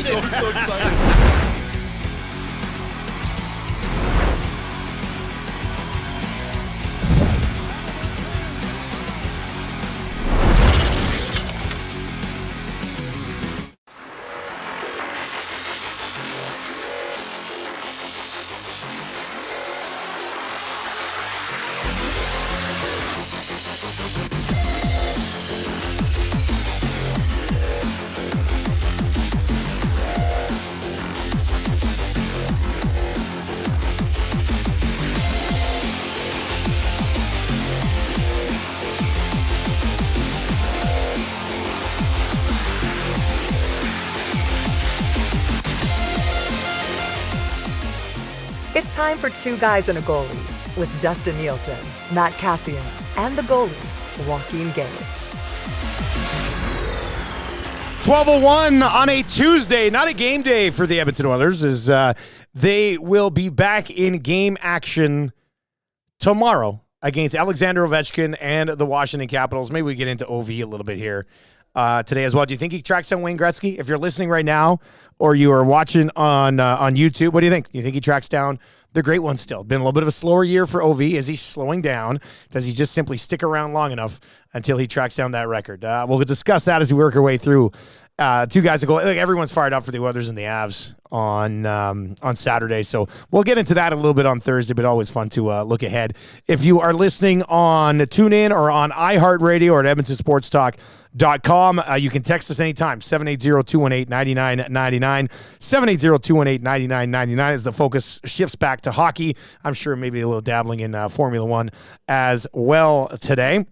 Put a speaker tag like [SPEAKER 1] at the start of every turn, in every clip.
[SPEAKER 1] so excited.
[SPEAKER 2] It's time for Two Guys and a Goalie with Dustin Nielson, Matt Kassian, and the goalie, Joaquin Gage.
[SPEAKER 3] 12:01 on a Tuesday, not a game day for the Edmonton Oilers, as they will be back in game action tomorrow against Alexander Ovechkin and the Washington Capitals. Maybe we get into OV a little bit here today as well. Do you think he tracks down Wayne Gretzky? If you're listening right now or you are watching on YouTube, what do you think? Do you think he tracks down the great one still? Been a little bit of a slower year for OV. Is he slowing down? Does he just simply stick around long enough until he tracks down that record? We'll discuss that as we work our way through. Two guys to go. Like, everyone's fired up for the Oilers and the Avs on Saturday, so we'll get into that a little bit on Thursday. But always fun to look ahead. If you are listening on TuneIn or on iHeartRadio or at EdmontonSportsTalk.com, you can text us anytime. 780-218-9999. 780-218-9999 as the focus shifts back to hockey. I'm sure maybe a little dabbling in Formula One as well today.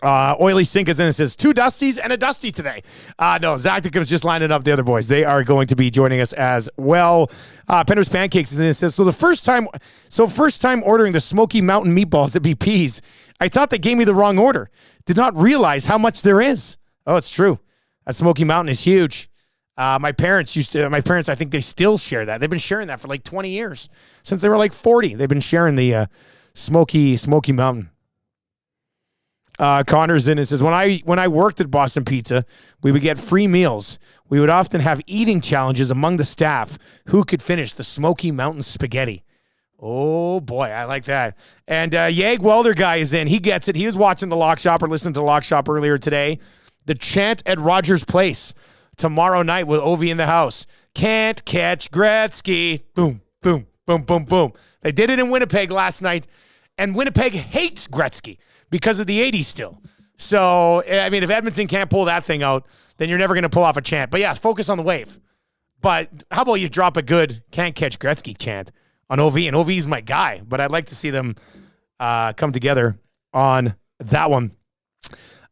[SPEAKER 3] Oily Sink is in and says, 2 Dusties and a Dusty today. No, Zactic was just lining up the other boys. They are going to be joining us as well. Pender's Pancakes is in and says, first time ordering the Smoky Mountain meatballs at BP's. I thought they gave me the wrong order. Did not realize how much there is. Oh, it's true. That Smoky Mountain is huge. My parents, I think they still share that. They've been sharing that for like 20 years. Since they were like 40. They've been sharing the Smoky Mountain. Connor's in and says, when I worked at Boston Pizza, we would get free meals. We would often have eating challenges among the staff. Who could finish the Smoky Mountain spaghetti? Oh, boy, I like that. And Yag Welder guy is in. He gets it. He was watching The Lock Shop or listening to The Lock Shop earlier today. The chant at Rogers Place tomorrow night with Ovi in the house. Can't catch Gretzky. Boom, boom, boom, boom, boom. They did it in Winnipeg last night, and Winnipeg hates Gretzky because of the 80s still. So, I mean, if Edmonton can't pull that thing out, then you're never going to pull off a chant. But, yeah, focus on the wave. But how about you drop a good can't catch Gretzky chant on OV? And OV's my guy. But I'd like to see them come together on that one.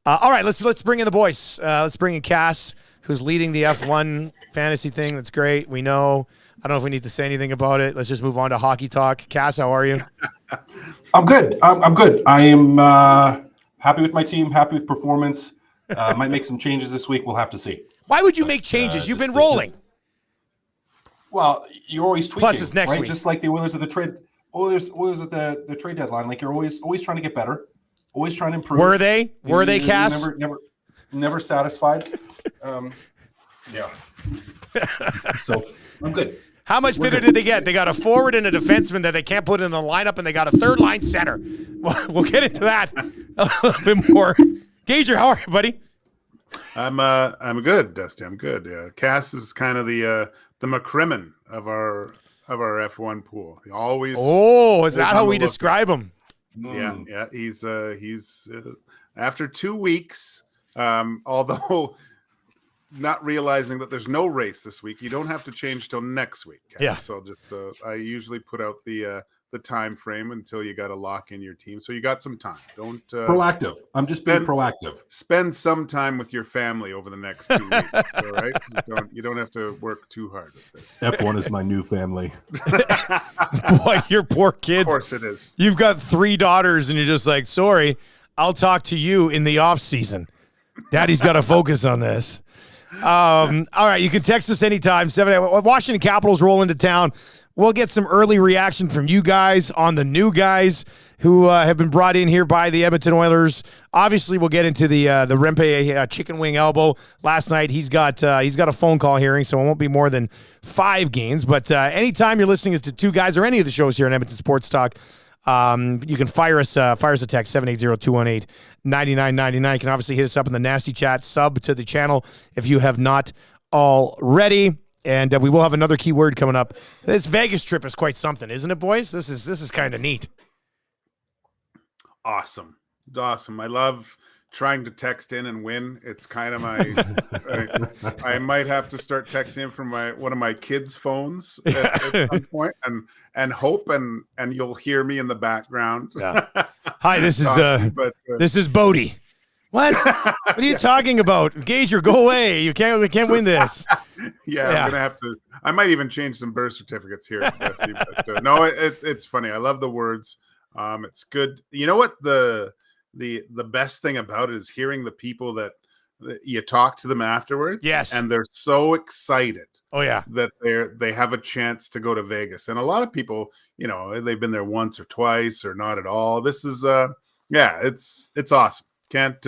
[SPEAKER 3] All right, let's bring in the boys. Let's bring in Cass, who's leading the F1 fantasy thing. That's great. We know. I don't know if we need to say anything about it. Let's just move on to hockey talk. Cass, how are you?
[SPEAKER 4] I'm good. I'm good. I am happy with my team, happy with performance. Might make some changes this week. We'll have to see.
[SPEAKER 3] Why would you make changes? You've been rolling.
[SPEAKER 4] Well, you're always tweaking.
[SPEAKER 3] Plus, it's next
[SPEAKER 4] right?
[SPEAKER 3] week.
[SPEAKER 4] Just like the Oilers at the trade. Oilers at the trade deadline. Like, you're always trying to get better, always trying to improve.
[SPEAKER 3] Were they? Were they, Cass?
[SPEAKER 4] Never satisfied. Yeah. So I'm good.
[SPEAKER 3] How much bidder did they get? They got a forward and a defenseman that they can't put in the lineup, and they got a third-line center. We'll get into that a little bit more. Gager, how are you, buddy?
[SPEAKER 5] I'm good, Dusty. I'm good. Yeah. Cass is kind of the McCrimmon of our F1 pool. He always.
[SPEAKER 3] Oh, is that how we describe him?
[SPEAKER 5] Yeah. He's after 2 weeks, although not realizing that there's no race this week, you don't have to change till next week. Cass.
[SPEAKER 3] Yeah.
[SPEAKER 5] So just I usually put out the time frame until you got to lock in your team. So you got some time. Don't
[SPEAKER 4] proactive. I'm just being proactive.
[SPEAKER 5] Spend some time with your family over the next 2 weeks. All right. You don't have to work too hard with this.
[SPEAKER 4] F1 is my new family.
[SPEAKER 3] Boy, your poor kids.
[SPEAKER 5] Of course it is.
[SPEAKER 3] You've got 3 daughters, and you're just like, sorry, I'll talk to you in the off season. Daddy's got to focus on this. All right, you can text us anytime. Washington Capitals roll into town. We'll get some early reaction from you guys on the new guys who have been brought in here by the Edmonton Oilers. Obviously, we'll get into the Rempe chicken wing elbow. Last night, he's got a phone call hearing, so it won't be more than 5 games. But anytime you're listening to Two Guys or any of the shows here on Edmonton Sports Talk, you can fire us a text, 780-218-9999. You can obviously hit us up in the Nasty Chat, sub to the channel if you have not already. And we will have another keyword coming up. This Vegas trip is quite something, isn't it, boys? This is kind of neat.
[SPEAKER 5] Awesome. I love trying to text in and win. It's kind of my I might have to start texting in from one of my kids' phones at some point and hope and you'll hear me in the background.
[SPEAKER 3] Yeah. Hi, this is Bodie. What? What are you talking about? Gage, or go away. We can't win this.
[SPEAKER 5] Yeah, I'm gonna have to. I might even change some birth certificates here, Dusty, but no, it's funny. I love the words. It's good. You know what the best thing about it is hearing the people that you talk to them afterwards.
[SPEAKER 3] Yes, and
[SPEAKER 5] they're so excited.
[SPEAKER 3] Oh yeah,
[SPEAKER 5] that they have a chance to go to Vegas, and a lot of people, they've been there once or twice or not at all. This is it's awesome. Can't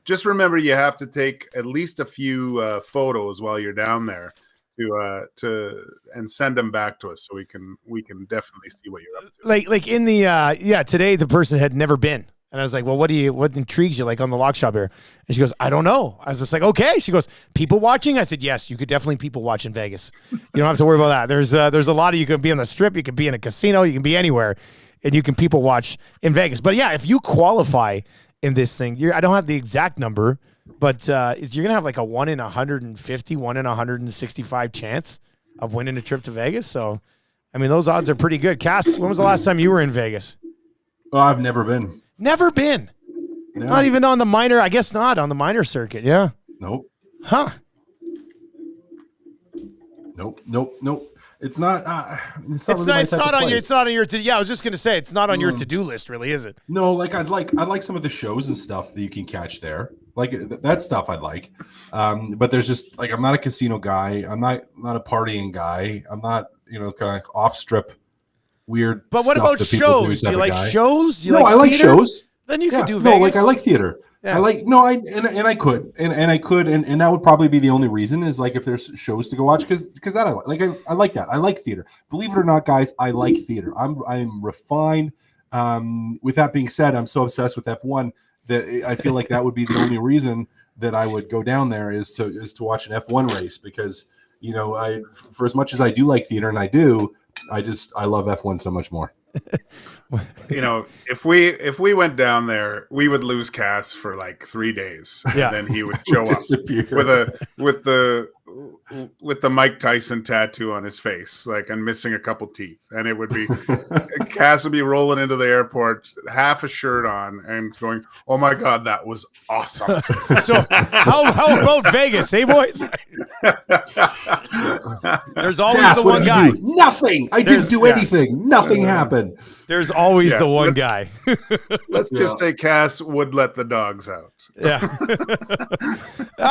[SPEAKER 5] just remember you have to take at least a few photos while you're down there to and send them back to us so we can definitely see what you're up to.
[SPEAKER 3] Like in the today the person had never been, and I was like, well, what intrigues you like on the Lock Shop here? And she goes, I don't know. I was just like, okay. She goes, people watching? I said, yes, you could definitely people watch in Vegas. You don't have to worry about that. There's a lot of, you can be on the Strip, you can be in a casino, you can be anywhere, and you can people watch in Vegas. But yeah, if you qualify in this thing, I don't have the exact number, but you're going to have like a 1 in 150, 1 in 165 chance of winning a trip to Vegas. So, I mean, those odds are pretty good. Cass, when was the last time you were in Vegas?
[SPEAKER 4] Well, I've never been.
[SPEAKER 3] Never been? No. Not even on the minor, I guess not, on the minor circuit, yeah?
[SPEAKER 4] Nope.
[SPEAKER 3] Huh.
[SPEAKER 4] Nope. It's not. It's not
[SPEAKER 3] on your. It's not on your. Yeah, I was just gonna say it's not on your to-do list, really, is it?
[SPEAKER 4] No, like I'd like some of the shows and stuff that you can catch there. Like that stuff I'd like. But there's just like, I'm not a casino guy. I'm not a partying guy. I'm not kind of off strip weird.
[SPEAKER 3] But what about shows? Do you like shows?
[SPEAKER 4] I like shows.
[SPEAKER 3] Then you could do Vegas.
[SPEAKER 4] No, like I like theater. Yeah. I could, and that would probably be the only reason is like if there's shows to go watch because that I like that. I like theater. Believe it or not, guys, I like theater. I'm refined. With that being said, I'm so obsessed with F1 that I feel like that would be the only reason that I would go down there is to watch an F1 race because for as much as I do like theater and I love F1 so much more.
[SPEAKER 5] If we went down there, we would lose Cass for like 3 days.
[SPEAKER 3] Yeah.
[SPEAKER 5] And then he would show up with the Mike Tyson tattoo on his face, like, and missing a couple teeth. And it would be Cass would be rolling into the airport, half a shirt on, and going, "Oh my God, that was awesome."
[SPEAKER 3] So how about Vegas, hey boys? There's always
[SPEAKER 4] Cass,
[SPEAKER 3] the one guy.
[SPEAKER 4] Nothing. I didn't do anything. Nothing happened.
[SPEAKER 3] There's always the one guy.
[SPEAKER 5] Let's just say Cass would let the dogs out.
[SPEAKER 3] Yeah.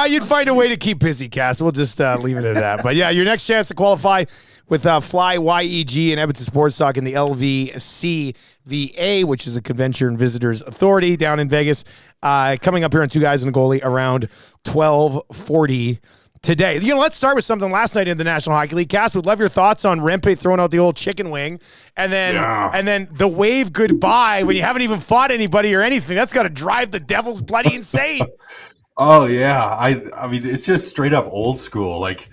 [SPEAKER 3] You'd find a way to keep busy, Cass. We'll just leave it at that. But yeah, your next chance to qualify with Fly YEG and Edmonton Sports Talk in the LVCVA, which is a Convention and Visitors Authority down in Vegas, coming up here on Two Guys and a Goalie around 12:40 today. Let's start with something last night in the National Hockey League. Cass, would love your thoughts on Rempe throwing out the old chicken wing and then the wave goodbye when you haven't even fought anybody or anything. That's got to drive the Devils bloody insane.
[SPEAKER 4] Oh yeah. I mean, it's just straight up old school. Like,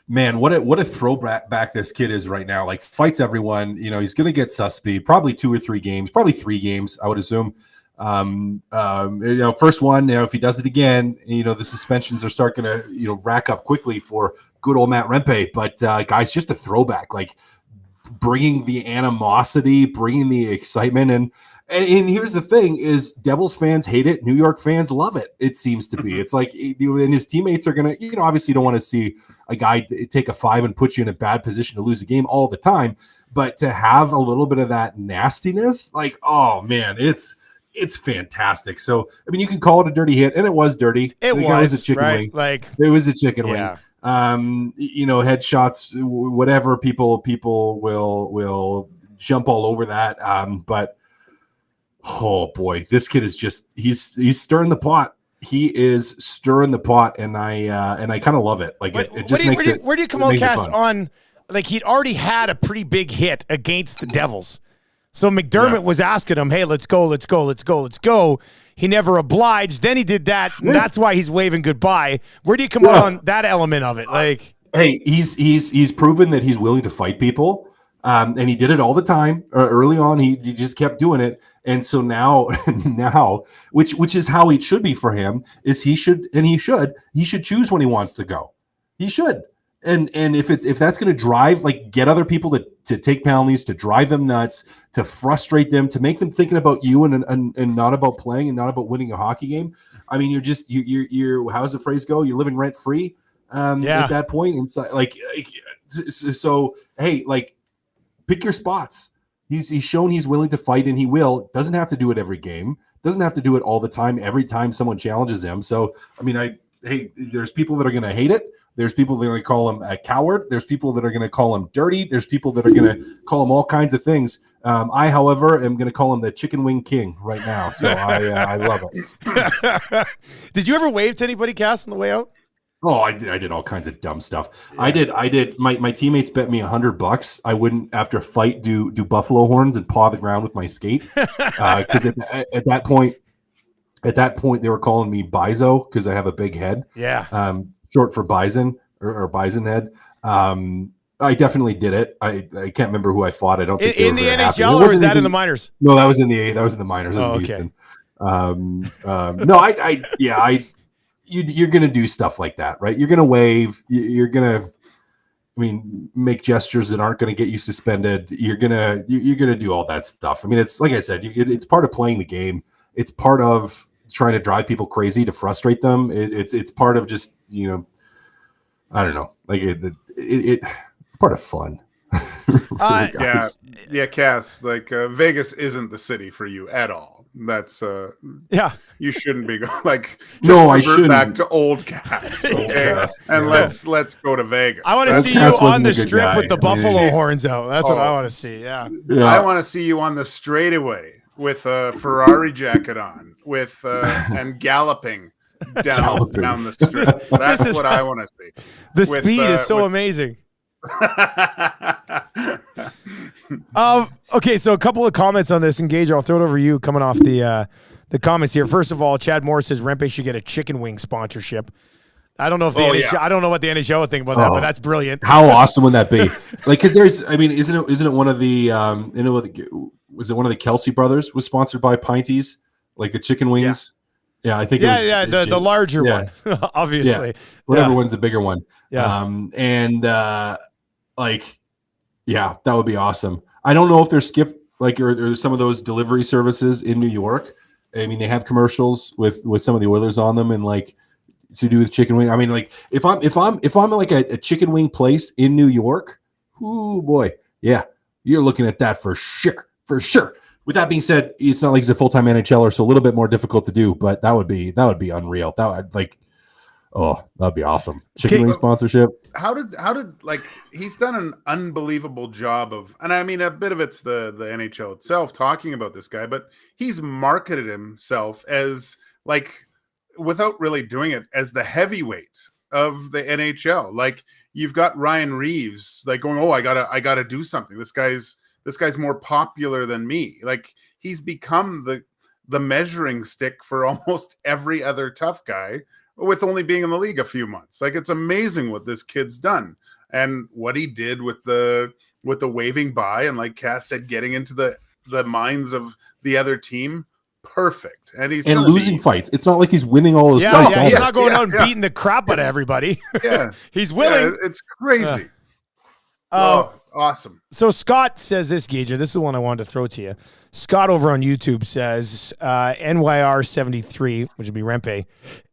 [SPEAKER 4] man, what a throwback this kid is right now. Like, fights everyone. He's going to get suspended, probably 2 or 3 games, probably 3 games, I would assume. First one, if he does it again, the suspensions are starting to, rack up quickly for good old Matt Rempe. But guys, just a throwback, like bringing the animosity, bringing the excitement. And here's the thing is Devils fans hate it. New York fans love it. It seems to be. It's like, and his teammates are going to, obviously you don't want to see a guy take a 5 and put you in a bad position to lose a game all the time. But to have a little bit of that nastiness, like, oh man, it's fantastic. So, I mean, you can call it a dirty hit, and it was dirty.
[SPEAKER 3] It was
[SPEAKER 4] a chicken wing.
[SPEAKER 3] Like,
[SPEAKER 4] it was a chicken wing. Headshots, whatever. People will jump all over that. But oh boy, this kid is he's stirring the pot. He is stirring the pot, and I kind of love it. Like it just makes it.
[SPEAKER 3] Where do you come out, Cass, on? Like he'd already had a pretty big hit against the Devils. So McDermott was asking him, hey, let's go. He never obliged. Then he did that, and that's why he's waving goodbye. Where do you come out on that element of it? Like,
[SPEAKER 4] hey, he's proven that he's willing to fight people, and he did it all the time. Early on, he just kept doing it, and so now, which is how it should be for him. Is he should choose when he wants to go. He should. And if that's going to drive, like, get other people to take penalties, to drive them nuts, to frustrate them, to make them thinking about you and not about playing and not about winning a hockey game. I mean, you're how's the phrase go? You're living rent free at that point. Inside, so hey, like, pick your spots. He's shown he's willing to fight, and he will. Doesn't have to do it every game. Doesn't have to do it all the time. Every time someone challenges him. So I mean, there's people that are going to hate it. There's people that are going to call him a coward. There's people that are going to call him dirty. There's people that are going to call him all kinds of things. I, however, am going to call him the chicken wing king right now. So I love it.
[SPEAKER 3] Did you ever wave to anybody, Cass, on the way out?
[SPEAKER 4] Oh, I did all kinds of dumb stuff. Yeah. I did. My teammates bet me $100 I wouldn't, after a fight, do buffalo horns and paw the ground with my skate. Because at that point, they were calling me Bizo because I have a big head.
[SPEAKER 3] Yeah.
[SPEAKER 4] Short for bison or bison head. I definitely did it. I can't remember who I fought. I don't think
[SPEAKER 3] in the NHL, or is that in the minors?
[SPEAKER 4] No, that was in the minors. That was in Houston. You're gonna do stuff like that, right? You're gonna wave. You're gonna, make gestures that aren't gonna get you suspended. You're gonna do all that stuff. I mean, it's like I said, it's part of playing the game. It's part of trying to drive people crazy, to frustrate them. It's part of just, I don't know, like it's part of fun.
[SPEAKER 5] Cass, like Vegas isn't the city for you at all. That's you shouldn't be like,
[SPEAKER 4] I shouldn't.
[SPEAKER 5] Back to old Cass, okay? And let's go to Vegas.
[SPEAKER 3] I want to see you on the strip with the buffalo horns out. That's what I want to see. Yeah.
[SPEAKER 5] I want to see you on the straightaway with a Ferrari jacket on, and galloping down the street. That's what I want to see.
[SPEAKER 3] The speed is so amazing. Okay, so a couple of comments on this. And Gage, I'll throw it over to you coming off the comments here. First of all, Chad Moore says Rempe should get a chicken wing sponsorship. I don't know if I don't know what the NHL would think about that, but that's brilliant.
[SPEAKER 4] How awesome would that be? Like, because isn't it one of the was it one of the Kelsey brothers was sponsored by Pinties, like the chicken wings? Yeah, I think it was
[SPEAKER 3] the larger one, obviously.
[SPEAKER 4] Yeah. Whatever one's the bigger one.
[SPEAKER 3] Yeah.
[SPEAKER 4] That would be awesome. I don't know if there's or some of those delivery services in New York. I mean, they have commercials with some of the Oilers on them, and like to do with chicken wing. I mean, like if I'm like a chicken wing place in New York, oh boy, yeah, you're looking at that for sure. For sure. With that being said, it's not like he's a full-time NHLer, so a little bit more difficult to do, but that would be unreal. That'd be awesome. Chicken wing sponsorship.
[SPEAKER 5] How did like, he's done an unbelievable job of, and I mean, a bit of it's the NHL itself talking about this guy, but he's marketed himself as, like, without really doing it, as the heavyweight of the NHL. Like, you've got Ryan Reeves like going, I gotta do something. This guy's more popular than me. Like, he's become the measuring stick for almost every other tough guy, with only being in the league a few months. Like, it's amazing what this kid's done and what he did with the waving by, and like Cass said, getting into the minds of the other team. Perfect. And he's
[SPEAKER 4] losing fights. It's not like he's winning all his fights.
[SPEAKER 3] Yeah, he's not going out and beating the crap out of everybody.
[SPEAKER 5] Yeah.
[SPEAKER 3] He's willing.
[SPEAKER 5] Yeah, it's crazy. Awesome.
[SPEAKER 3] So Scott says this, Gage, this is the one I wanted to throw to you. Scott over on YouTube says NYR73, which would be Rempe,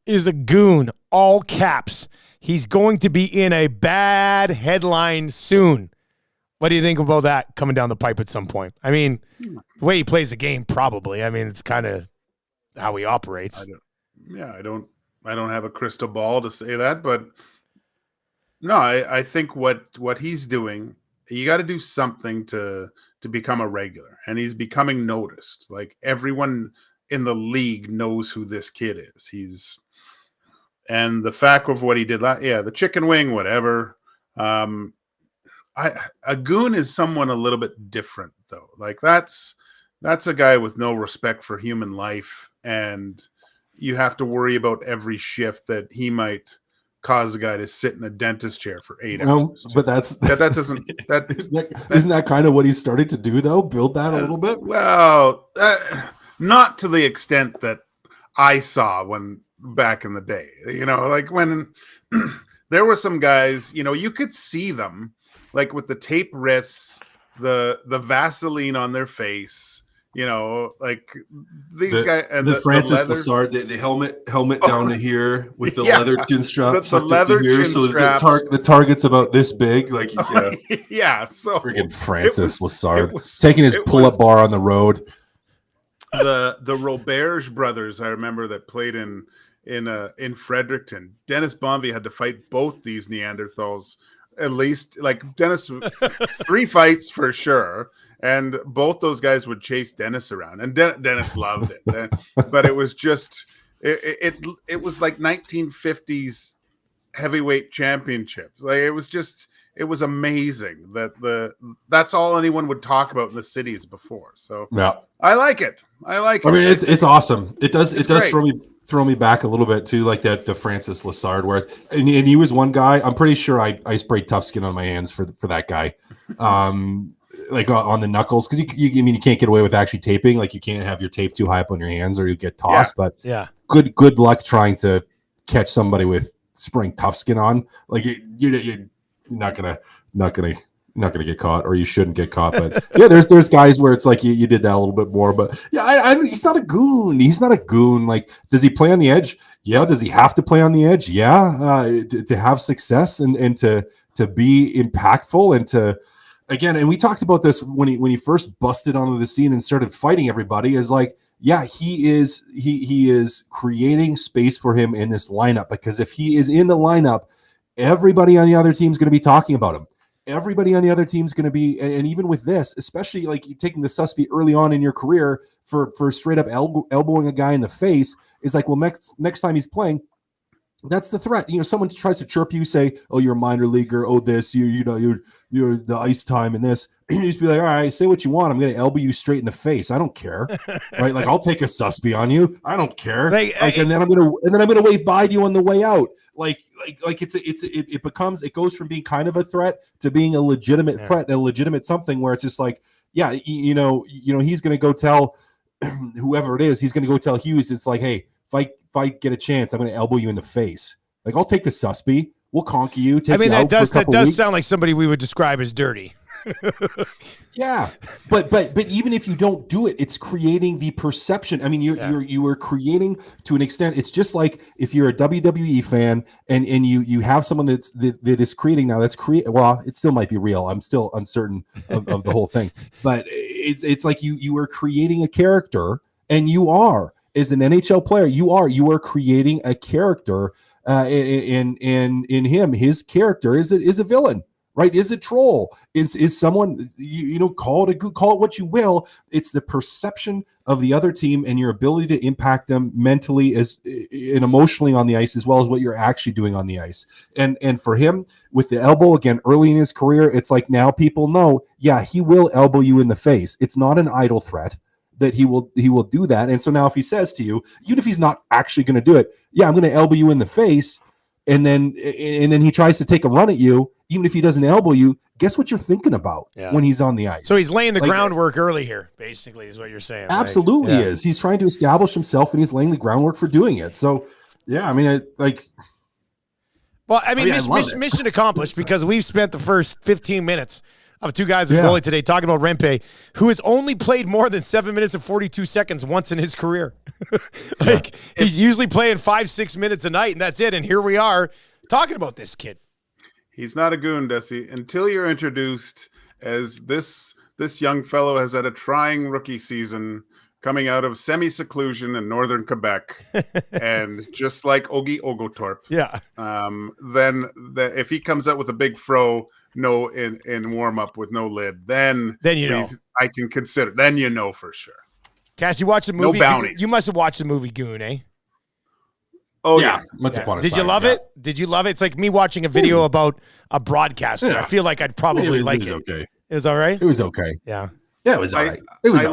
[SPEAKER 3] is a goon, all caps. He's going to be in a bad headline soon. What do you think about that coming down the pipe at some point? I mean, the way he plays the game, probably. I mean, it's kind of how he operates.
[SPEAKER 5] I don't have a crystal ball to say that, but No, I think what he's doing, you got to do something to become a regular, and he's becoming noticed. Like everyone in the league knows who this kid is. And the fact of what he did the chicken wing, whatever. A goon is someone a little bit different though. Like that's a guy with no respect for human life, and you have to worry about every shift that he might cause a guy to sit in a dentist chair for 8 hours.
[SPEAKER 4] But
[SPEAKER 5] that doesn't
[SPEAKER 4] isn't that kind of what he's starting to do though? Build that a little bit.
[SPEAKER 5] Well, not to the extent that I saw when back in the day. Like when there were some guys, you could see them like with the tape wrists, the Vaseline on their face. Like these guys and
[SPEAKER 4] the Francis Lessard, the helmet down to here with the leather chin strap,
[SPEAKER 5] the leather chin
[SPEAKER 4] so
[SPEAKER 5] straps.
[SPEAKER 4] The target's about this big, like
[SPEAKER 5] So
[SPEAKER 4] freaking Francis Lessard taking his pull-up bar on the road.
[SPEAKER 5] The Roberge brothers, I remember, that played in Fredericton. Dennis Bonvie had to fight both these Neanderthals. At least, like Dennis, 3 fights for sure, and both those guys would chase Dennis around, and Dennis loved it. But it was just it was like 1950s heavyweight championships. Like it was amazing that's all anyone would talk about in the cities before. So
[SPEAKER 4] yeah,
[SPEAKER 5] I like it. I
[SPEAKER 4] mean, it's awesome. It does
[SPEAKER 5] great.
[SPEAKER 4] throw me back a little bit too, like the Francis Lessard, where and he was one guy. I'm pretty sure I sprayed tough skin on my hands for that guy, like on the knuckles, because you can't get away with actually taping. Like you can't have your tape too high up on your hands or you get tossed.
[SPEAKER 3] Yeah.
[SPEAKER 4] But
[SPEAKER 3] yeah,
[SPEAKER 4] good luck trying to catch somebody with spraying tough skin on. Like you're not gonna get caught, or you shouldn't get caught. But yeah, there's guys where it's like you did that a little bit more. But yeah, he's not a goon. He's not a goon. Like, does he play on the edge? Yeah. Does he have to play on the edge? Yeah. To have success and to be impactful and to again. And we talked about this when he first busted onto the scene and started fighting everybody. Is like, yeah, he is creating space for him in this lineup, because if he is in the lineup, everybody on the other team is going to be talking about him. Everybody on the other team's going to be, and even with this, especially like you taking the Susby early on in your career for straight up elbowing a guy in the face, is like, well, next time he's playing, that's the threat. Someone tries to chirp you, say, oh, you're a minor leaguer, oh, this, you're the ice time and this. You just be like, all right, say what you want. I'm going to elbow you straight in the face. I don't care, right? Like, I'll take a Susby on you. I don't care. And then I'm gonna wave bye to you on the way out. Like it goes from being kind of a threat to being a legitimate threat, a legitimate something where it's just like, yeah, he's going to go tell whoever it is, he's going to go tell Hughes, it's like, hey, if I get a chance, I'm going to elbow you in the face. Like, I'll take the Susby. We'll conk you.
[SPEAKER 3] That does sound like somebody we would describe as dirty.
[SPEAKER 4] Yeah, but even if you don't do it, it's creating the perception. I mean, you are creating to an extent. It's just like if you're a WWE fan and you have someone that is creating now. Well, it still might be real. I'm still uncertain of the whole thing, but it's like you are creating a character, and you are, as an NHL player, you are creating a character. In him, his character is a villain. Right? Is a troll? Is someone, call it what you will. It's the perception of the other team and your ability to impact them mentally and emotionally on the ice, as well as what you're actually doing on the ice. And for him, with the elbow, again, early in his career, it's like now people know, yeah, he will elbow you in the face. It's not an idle threat that he will do that. And so now if he says to you, even if he's not actually going to do it, yeah, I'm going to elbow you in the face. And then he tries to take a run at you, even if he doesn't elbow you. Guess what you're thinking about when he's on the ice?
[SPEAKER 3] So he's laying the groundwork early here, basically, is what you're saying.
[SPEAKER 4] Absolutely is. He's trying to establish himself, and he's laying the groundwork for doing it. So, yeah, I mean,
[SPEAKER 3] mission accomplished, because we've spent the first 15 minutes of Two Guys and Goalie today talking about Rempe, who has only played more than 7 minutes and 42 seconds once in his career. He's usually playing 5-6 minutes a night, and that's it. And here we are talking about this kid.
[SPEAKER 5] He's not a goon, Dusty, until you're introduced as this young fellow has had a trying rookie season. coming out of semi-seclusion in northern Quebec, and just like Ogie Ogotorp, then if he comes out with a big fro, in warm up with no lid, then I can consider. Then for sure.
[SPEAKER 3] Cass, you watched the movie?
[SPEAKER 5] No bounties.
[SPEAKER 3] You must have watched the movie Goon, eh?
[SPEAKER 5] Oh yeah.
[SPEAKER 4] Once upon a
[SPEAKER 3] Did
[SPEAKER 4] time,
[SPEAKER 3] you love it? Did you love it? It's like me watching a video about a broadcaster.
[SPEAKER 4] Yeah.
[SPEAKER 3] I feel like I'd probably like it.
[SPEAKER 4] It was okay.
[SPEAKER 3] It was all right?
[SPEAKER 4] It was okay.
[SPEAKER 3] Yeah.
[SPEAKER 4] Yeah, it was all right. It was.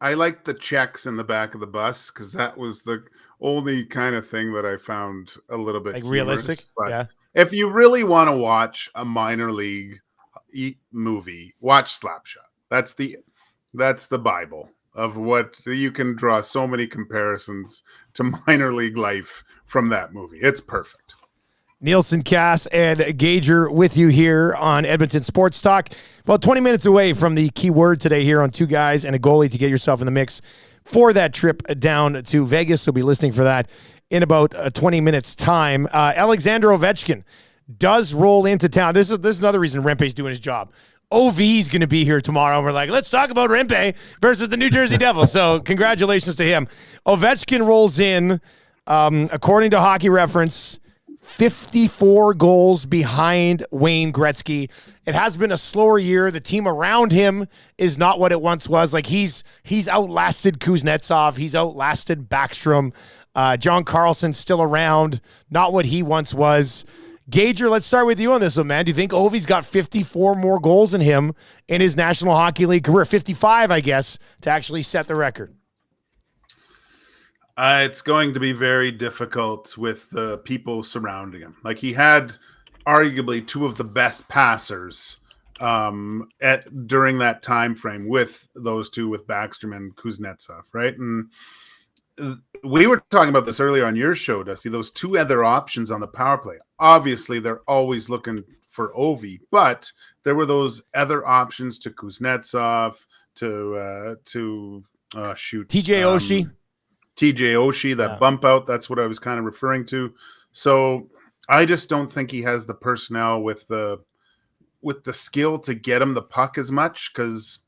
[SPEAKER 5] I liked the checks in the back of the bus because that was the only kind of thing that I found a little bit
[SPEAKER 3] like
[SPEAKER 5] humorous.
[SPEAKER 3] realistic.
[SPEAKER 5] But
[SPEAKER 3] yeah.
[SPEAKER 5] If you really want to watch a minor league movie, watch Slapshot. That's the Bible of what you can draw so many comparisons to minor league life from that movie. It's perfect.
[SPEAKER 3] Nielson, Cass, and Gager with you here on Edmonton Sports Talk. About 20 minutes away from the key word today here on Two Guys and a Goalie to get yourself in the mix for that trip down to Vegas. So be listening for that in about 20 minutes' time. Alexander Ovechkin does roll into town. This is another reason Rempe's doing his job. OV's going to be here tomorrow, and we're like, let's talk about Rempe versus the New Jersey Devils. So congratulations to him. Ovechkin rolls in, according to Hockey Reference, 54 goals behind Wayne Gretzky. It has been a slower year. The team around him is not what it once was. Like he's outlasted Kuznetsov. He's outlasted Backstrom. John Carlson's still around. Not what he once was. Gager, let's start with you on this one, man. Do you think Ovi's got 54 more goals in him in his National Hockey League career? 55, I guess, to actually set the record.
[SPEAKER 5] It's going to be very difficult with the people surrounding him. Like he had arguably two of the best passers during that time frame with those two, with Backstrom and Kuznetsov, right? And we were talking about this earlier on your show, Dusty, those two other options on the power play. Obviously, they're always looking for Ovi, but there were those other options to Kuznetsov, to
[SPEAKER 3] TJ Oshie.
[SPEAKER 5] TJ Oshie, that bump out, that's what I was kind of referring to. So I just don't think he has the personnel with the skill to get him the puck as much, because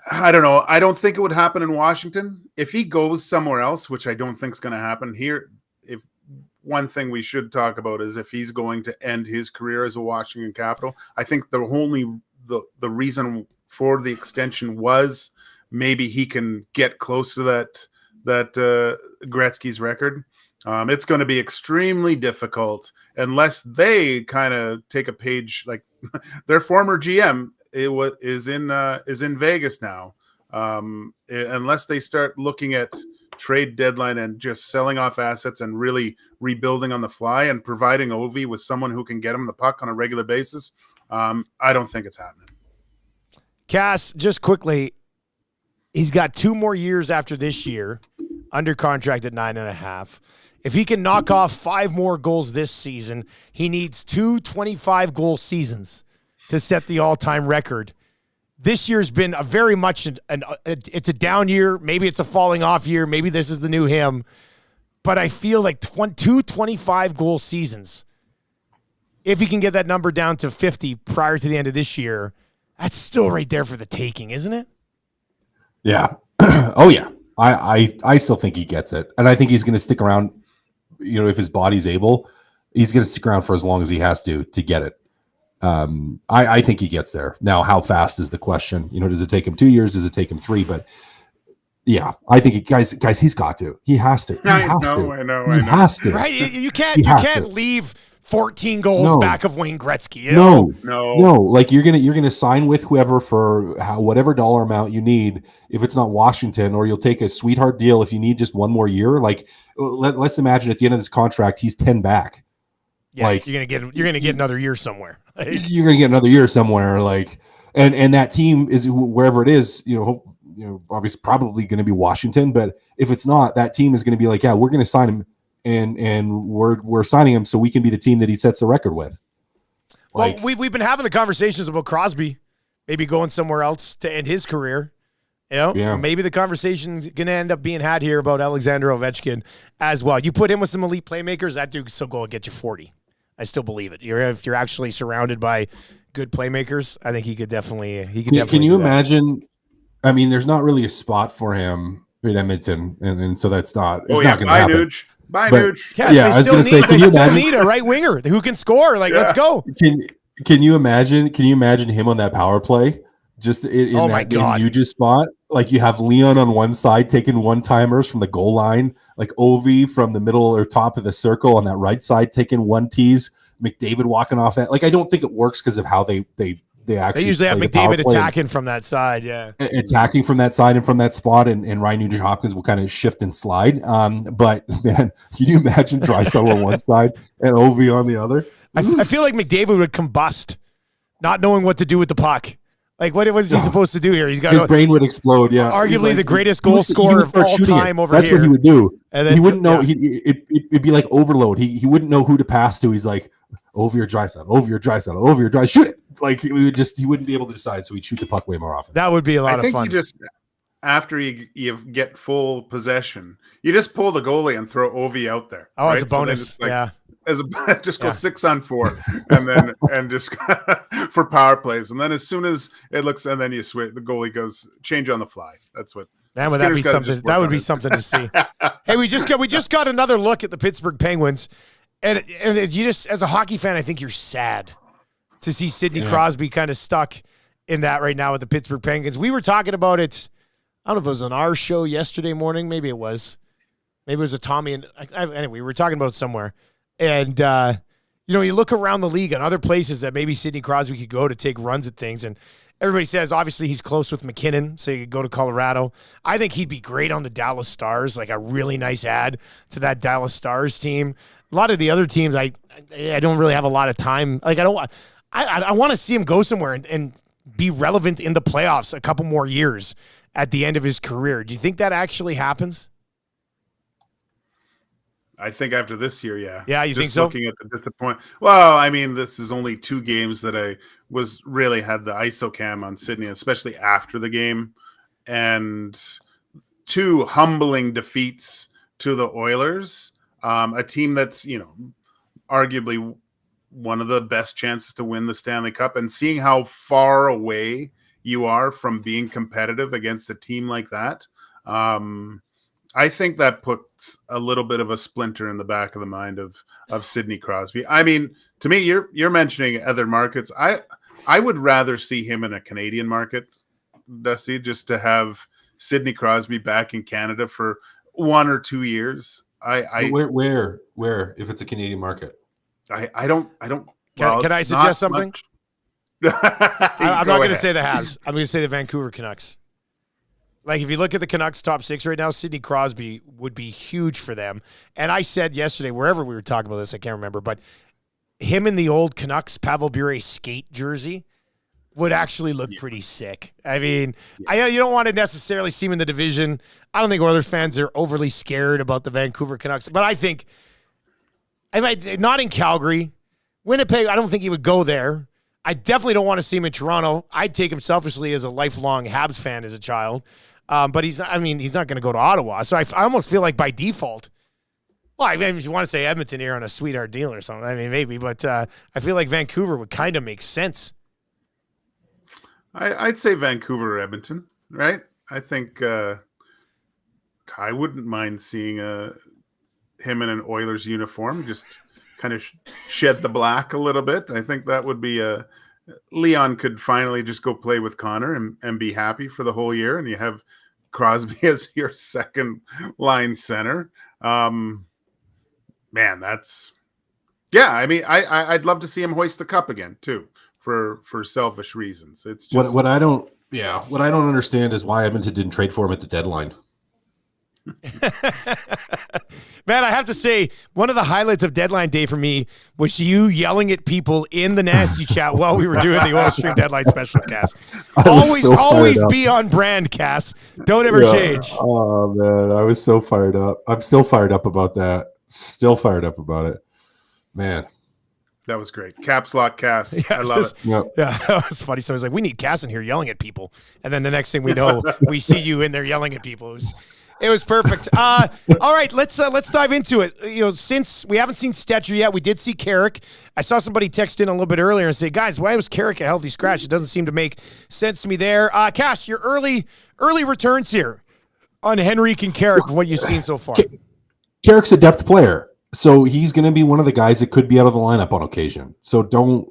[SPEAKER 5] I don't know. I don't think it would happen in Washington. If he goes somewhere else, which I don't think is going to happen here, if one thing we should talk about is if he's going to end his career as a Washington Capital. I think the reason for the extension was maybe he can get close to that Gretzky's record. It's going to be extremely difficult unless they kind of take a page, like their former GM is in Vegas now. Unless they start looking at trade deadline and just selling off assets and really rebuilding on the fly and providing Ovi with someone who can get him the puck on a regular basis, I don't think it's happening.
[SPEAKER 3] Cass, just quickly, he's got 2 more years after this year under contract at 9.5. If he can knock off 5 more goals this season, he needs 2 25-goal seasons to set the all-time record. This year's been a very much it's a down year. Maybe it's a falling off year. Maybe this is the new him. But I feel like 2 25-goal seasons, if he can get that number down to 50 prior to the end of this year, that's still right there for the taking, isn't it?
[SPEAKER 4] Yeah. Oh, yeah. I still think he gets it. And I think he's going to stick around, if his body's able, he's going to stick around for as long as he has to get it. I think he gets there. Now, how fast is the question? Does it take him 2 years? Does it take him 3? But yeah, I think guys, he's got to. He has to.
[SPEAKER 5] I know.
[SPEAKER 4] He has to.
[SPEAKER 3] Right? You can't leave 14 goals back of Wayne Gretzky.
[SPEAKER 4] No. Like you're gonna sign with whoever for whatever dollar amount you need. If it's not Washington, or you'll take a sweetheart deal if you need just 1 more year. Like let's imagine at the end of this contract, he's 10 back.
[SPEAKER 3] Yeah, like you're gonna get another year somewhere.
[SPEAKER 4] You're gonna get another year somewhere. Like and that team is wherever it is. Obviously probably going to be Washington. But if it's not, that team is going to be like, yeah, we're going to sign him. And we're signing him so we can be the team that he sets the record with.
[SPEAKER 3] Well, we've been having the conversations about Crosby maybe going somewhere else to end his career. Maybe the conversation's going to end up being had here about Alexander Ovechkin as well. You put him with some elite playmakers, that dude still go and get you 40. I still believe it. If you're actually surrounded by good playmakers, I think he could definitely.
[SPEAKER 4] Can you imagine I mean, there's not really a spot for him in Edmonton, and so that's not. It's
[SPEAKER 5] Oh
[SPEAKER 4] not
[SPEAKER 5] yeah,
[SPEAKER 4] going to
[SPEAKER 5] bye
[SPEAKER 4] happen.
[SPEAKER 5] Nuge. Bye
[SPEAKER 4] But-
[SPEAKER 5] Nuge.
[SPEAKER 3] Yes,
[SPEAKER 4] Yeah, I was gonna say,
[SPEAKER 3] they
[SPEAKER 4] can you
[SPEAKER 3] still
[SPEAKER 4] imagine-
[SPEAKER 3] need a right winger who can score. Like, let's go.
[SPEAKER 4] Can you imagine? Can you imagine him on that power play? Just in
[SPEAKER 3] Oh my
[SPEAKER 4] that
[SPEAKER 3] God.
[SPEAKER 4] Nuge's spot, like you have Leon on one side taking one-timers from the goal line, like Ovi from the middle or top of the circle on that right side taking one tees. McDavid walking off that. Like I don't think it works because of how they actually
[SPEAKER 3] They usually have
[SPEAKER 4] play the power
[SPEAKER 3] McDavid
[SPEAKER 4] play
[SPEAKER 3] attacking from that side. Yeah.
[SPEAKER 4] and attacking from that side and from that spot, and Ryan Nugent-Hopkins will kind of shift and slide. But man, can you imagine Draisaitl on one side and Ovi on the other?
[SPEAKER 3] I feel like McDavid would combust, not knowing what to do with the puck. Like, what is he supposed to do here? He's got
[SPEAKER 4] His brain would explode. Yeah,
[SPEAKER 3] arguably
[SPEAKER 4] He's
[SPEAKER 3] the greatest
[SPEAKER 4] he
[SPEAKER 3] goal
[SPEAKER 4] would- he
[SPEAKER 3] scorer
[SPEAKER 4] would
[SPEAKER 3] of
[SPEAKER 4] start
[SPEAKER 3] all
[SPEAKER 4] shooting it.
[SPEAKER 3] time over
[SPEAKER 4] That's
[SPEAKER 3] here.
[SPEAKER 4] what he would do.
[SPEAKER 3] And then,
[SPEAKER 4] He wouldn't know.
[SPEAKER 3] yeah.
[SPEAKER 4] It'd be like overload. He wouldn't know who to pass to. He's like over your dry side, over your dry side, over your dry. Shoot it. Like he wouldn't be able to decide. So he'd shoot the puck way more often.
[SPEAKER 3] That would be a lot
[SPEAKER 5] I
[SPEAKER 3] of
[SPEAKER 5] think
[SPEAKER 3] fun.
[SPEAKER 5] you just after you get full possession, you just pull the goalie and throw Ovi out there.
[SPEAKER 3] Oh, it's a
[SPEAKER 5] right? So then
[SPEAKER 3] bonus.
[SPEAKER 5] it's like,
[SPEAKER 3] Yeah.
[SPEAKER 5] as a just go
[SPEAKER 3] Yeah.
[SPEAKER 5] 6-on-4 and then and just for power plays, and then as soon as it looks, and then you switch, the goalie goes change on the fly. That's what.
[SPEAKER 3] Man, would that be
[SPEAKER 5] Skinner's gotta
[SPEAKER 3] something?
[SPEAKER 5] just work
[SPEAKER 3] That would
[SPEAKER 5] on
[SPEAKER 3] be
[SPEAKER 5] it.
[SPEAKER 3] something to see. Hey, we just got another look at the Pittsburgh Penguins, and you just, as a hockey fan, I think you're sad to see Sidney Crosby kind of stuck in that right now with the Pittsburgh Penguins. We were talking about it. I don't know if it was on our show yesterday morning. Maybe it was. Maybe it was a Tommy and anyway. We were talking about it somewhere, and you look around the league and other places that maybe Sidney Crosby could go to take runs at things, and everybody says obviously he's close with McKinnon, so he could go to Colorado. I think he'd be great on the Dallas Stars, like a really nice add to that Dallas Stars team. A lot of the other teams, I don't really have a lot of time. Like I want to see him go somewhere and be relevant in the playoffs a couple more years at the end of his career. Do you think that actually happens?
[SPEAKER 5] I think after this year, yeah.
[SPEAKER 3] Yeah, you
[SPEAKER 5] Just
[SPEAKER 3] think so?
[SPEAKER 5] Looking at the disappointment. Well, I mean, this is only 2 games that I was really had the ISO cam on Sydney, especially after the game, and 2 humbling defeats to the Oilers, a team that's arguably one of the best chances to win the Stanley Cup, and seeing how far away you are from being competitive against a team like that. I think that puts a little bit of a splinter in the back of the mind of Sidney Crosby. I mean, to me, you're mentioning other markets. I would rather see him in a Canadian market, Dusty, just to have Sidney Crosby back in Canada for 1 or 2 years.
[SPEAKER 4] Where if it's a Canadian market?
[SPEAKER 5] I don't.
[SPEAKER 3] Can I suggest something? I'm not
[SPEAKER 5] Go
[SPEAKER 3] going to
[SPEAKER 5] ahead.
[SPEAKER 3] say the Habs. I'm going to say the Vancouver Canucks. Like, if you look at the Canucks top 6 right now, Sidney Crosby would be huge for them. And I said yesterday, wherever we were talking about this, I can't remember, but him in the old Canucks Pavel Bure skate jersey would actually look pretty sick. I mean, you don't want to necessarily see him in the division. I don't think Oilers fans are overly scared about the Vancouver Canucks, but I think not in Calgary. Winnipeg, I don't think he would go there. I definitely don't want to see him in Toronto. I'd take him selfishly as a lifelong Habs fan as a child. But he's not going to go to Ottawa. So I almost feel like by default, well, I mean, if you want to say Edmonton here on a sweetheart deal or something, I mean, maybe, but I feel like Vancouver would kind of make sense.
[SPEAKER 5] I'd say Vancouver or Edmonton, right? I think I wouldn't mind seeing him in an Oilers uniform, just kind of shed the black a little bit. I think that would be Leon could finally just go play with Connor and be happy for the whole year, and you have Crosby as your second line center. Man, that's I mean, I'd love to see him hoist the cup again too, for selfish reasons. It's just
[SPEAKER 4] What I don't understand is why Edmonton didn't trade for him at the deadline.
[SPEAKER 3] Man, I have to say, one of the highlights of deadline day for me was you yelling at people in the nasty chat while we were doing the Oil Stream deadline special, Cass. Always be on brand, Cass. Don't ever change.
[SPEAKER 4] Oh man, I was so fired up. I'm still fired up about that. Still fired up about it, man.
[SPEAKER 5] that was great. Caps lock Cass.
[SPEAKER 3] Yeah,
[SPEAKER 5] I love it.
[SPEAKER 4] Yep.
[SPEAKER 3] Yeah, that was funny. So I was like, we need Cass in here yelling at people. And then the next thing we know, we see you in there yelling at people. It was perfect. All right, let's dive into it. Since we haven't seen Stetcher yet, we did see Carrick. I saw somebody text in a little bit earlier and say, "Guys, why was Carrick a healthy scratch?" It doesn't seem to make sense to me there. Cass, your early returns here on Henrique and Carrick. What you've seen so far?
[SPEAKER 4] Carrick's a depth player, so he's going to be one of the guys that could be out of the lineup on occasion. So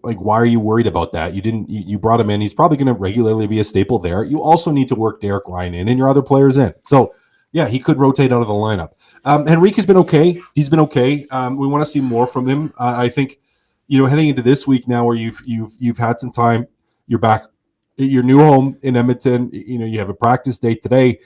[SPEAKER 4] why are you worried about that? You brought him in. He's probably going to regularly be a staple there. You also need to work Derek Ryan in and your other players in. So yeah, he could rotate out of the lineup. Henrique has been okay. He's been okay. We want to see more from him. I think, heading into this week now where you've had some time, you're back at your new home in Edmonton. You have a practice day today.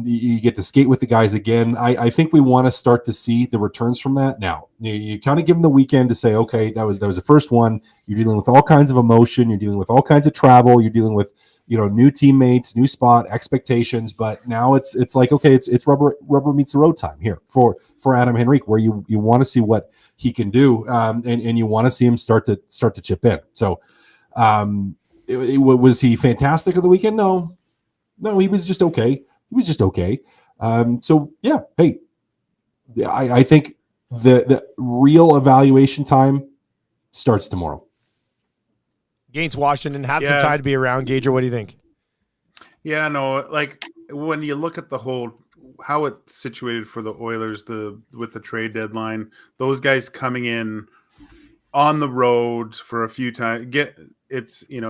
[SPEAKER 4] You get to skate with the guys again. I think we want to start to see the returns from that now. You kind of give them the weekend to say, okay, that was the first one. You're dealing with all kinds of emotion. You're dealing with all kinds of travel. You're dealing with new teammates, new spot, expectations. But now it's like, okay, it's rubber meets the road time here for Adam Henrique, where you want to see what he can do, and you want to see him start to chip in. So, was he fantastic on the weekend? No, he was just okay. So yeah, hey, I think the real evaluation time starts tomorrow.
[SPEAKER 3] Against Washington, had some time to be around. Gage, what do you think?
[SPEAKER 5] Yeah, no, like when you look at the whole how it's situated for the Oilers, with the trade deadline, those guys coming in on the road for a few times,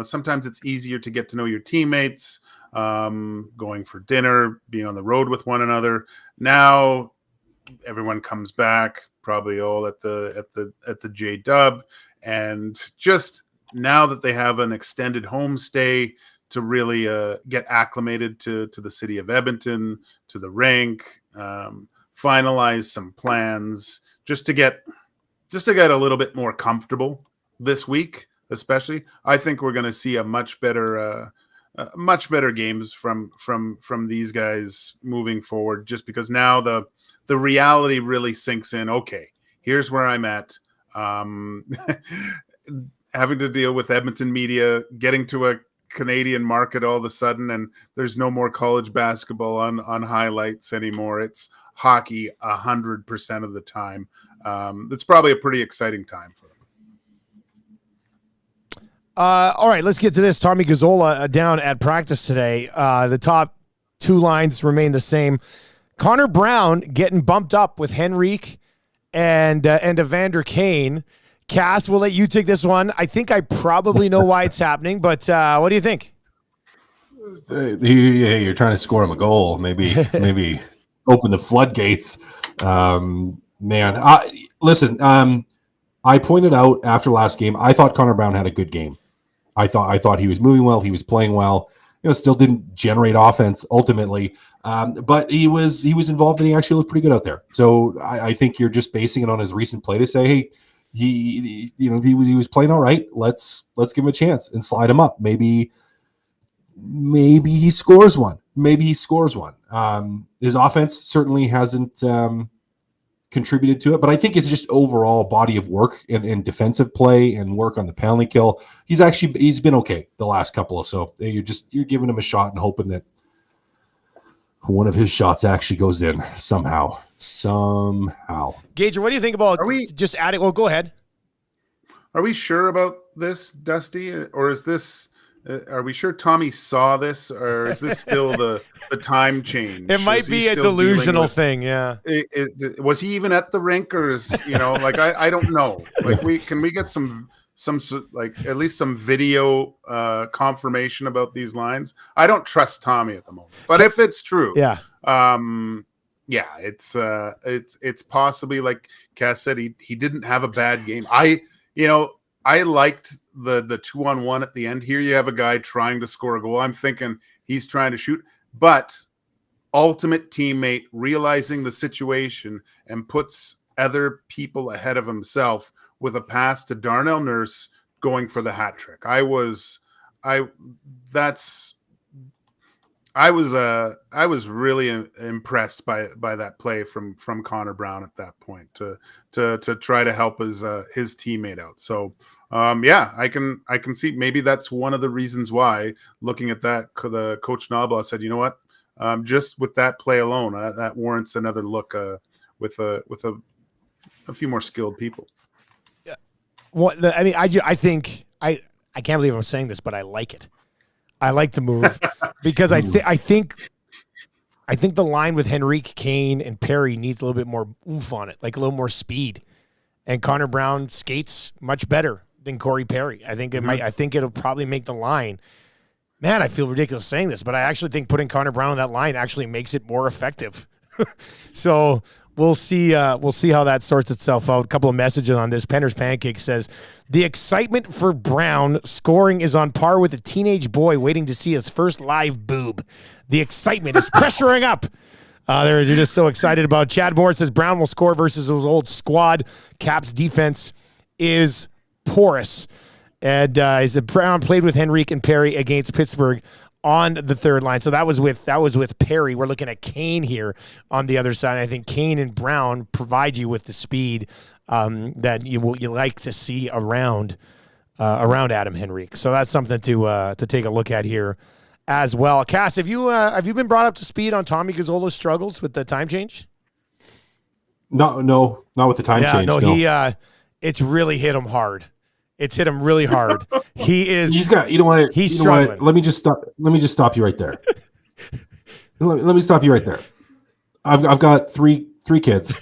[SPEAKER 5] sometimes it's easier to get to know your teammates, going for dinner, being on the road with one another. Now everyone comes back, probably all at the J Dub, and just now that they have an extended home stay to really get acclimated to the city of Edmonton, to the rink, finalize some plans, just to get a little bit more comfortable this week, especially. I think we're going to see a much better games from these guys moving forward, just because now the reality really sinks in. Okay, here's where I'm at. Having to deal with Edmonton media, getting to a Canadian market all of a sudden, and there's no more college basketball on highlights anymore. It's hockey 100% of the time. It's probably a pretty exciting time for them.
[SPEAKER 3] All right, let's get to this. Tommy Gazzola down at practice today. The top two lines remain the same. Connor Brown getting bumped up with Henrique and Evander Kane. Cass, we'll let you take this one. I think I probably know why it's happening, but what do you think?
[SPEAKER 4] You're trying to score him a goal. Maybe open the floodgates. Listen, I pointed out after last game, I thought Connor Brown had a good game. I thought he was moving well. He was playing well. Still didn't generate offense ultimately, but he was involved and he actually looked pretty good out there. So I think you're just basing it on his recent play to say, hey, he was playing all right. Let's give him a chance and slide him up. Maybe he scores one. His offense certainly hasn't contributed to it, but I think it's just overall body of work and defensive play and work on the penalty kill. He's been okay the last couple of, so you're giving him a shot and hoping that one of his shots actually goes in somehow. Gage, what
[SPEAKER 3] do you think about just adding? Well, go ahead.
[SPEAKER 5] Are we sure about this, Dusty, or is this? Are we sure Tommy saw this, or is this still the time change?
[SPEAKER 3] It might be a delusional thing. Yeah.
[SPEAKER 5] Was he even at the rink, or is I don't know. Like, can we get some at least some video confirmation about these lines? I don't trust Tommy at the moment, but if it's true, yeah, it's possibly, like Cass said, he didn't have a bad game. I liked the 2-on-1 at the end. Here you have a guy trying to score a goal. I'm thinking he's trying to shoot, but ultimate teammate realizing the situation and puts other people ahead of himself with a pass to Darnell Nurse going for the hat trick. I was really impressed by that play from Connor Brown at that point to try to help his teammate out. So I can see maybe that's one of the reasons why, looking at that, the coach Nabla said, you know what, just with that play alone, that warrants another look with a few more skilled people.
[SPEAKER 3] Yeah. Well, I think I can't believe I'm saying this, but I like it. I like the move because I think the line with Henrique, Kane, and Perry needs a little bit more oomph on it, like a little more speed. And Connor Brown skates much better than Corey Perry. I think it might. I think it'll probably make the line. Man, I feel ridiculous saying this, but I actually think putting Connor Brown on that line actually makes it more effective. So we'll see. We'll see how that sorts itself out. A couple of messages on this. Penner's Pancake says the excitement for Brown scoring is on par with a teenage boy waiting to see his first live boob. The excitement is pressuring up. They're just so excited about. Chad Moore says Brown will score versus his old squad. Caps defense is porous. And is it Brown played with Henrique and Perry against Pittsburgh on the third line. So that was with Perry. We're looking at Kane here on the other side. I think Kane and Brown provide you with the speed that you like to see around Adam Henrique. So that's something to take a look at here as well. Cass, have you been brought up to speed on Tommy Gazzola's struggles with the time change?
[SPEAKER 4] No, not with the time change.
[SPEAKER 3] No, it's really hit him hard. It's hit him really hard. He's struggling.
[SPEAKER 4] Let me just stop you right there. let me stop you right there. I've got three kids.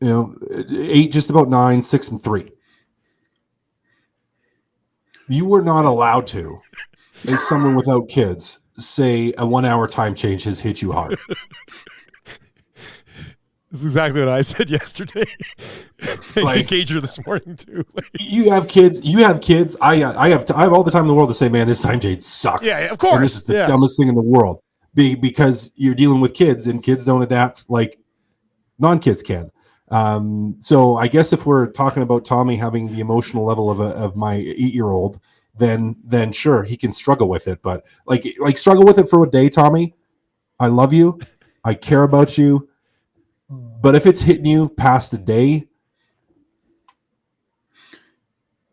[SPEAKER 4] 8, just about 9, 6, and 3. You were not allowed to, as someone without kids, say a 1 hour time change has hit you hard.
[SPEAKER 3] That's exactly what I said yesterday. Like, Gage this morning too.
[SPEAKER 4] You have kids. I have all the time in the world to say, man, this time change sucks.
[SPEAKER 3] Yeah, of course.
[SPEAKER 4] And this is the dumbest thing in the world, because you're dealing with kids, and kids don't adapt like non-kids can. So I guess if we're talking about Tommy having the emotional level of my 8-year-old, then sure, he can struggle with it. But like struggle with it for a day, Tommy. I love you. I care about you. But if it's hitting you past the day,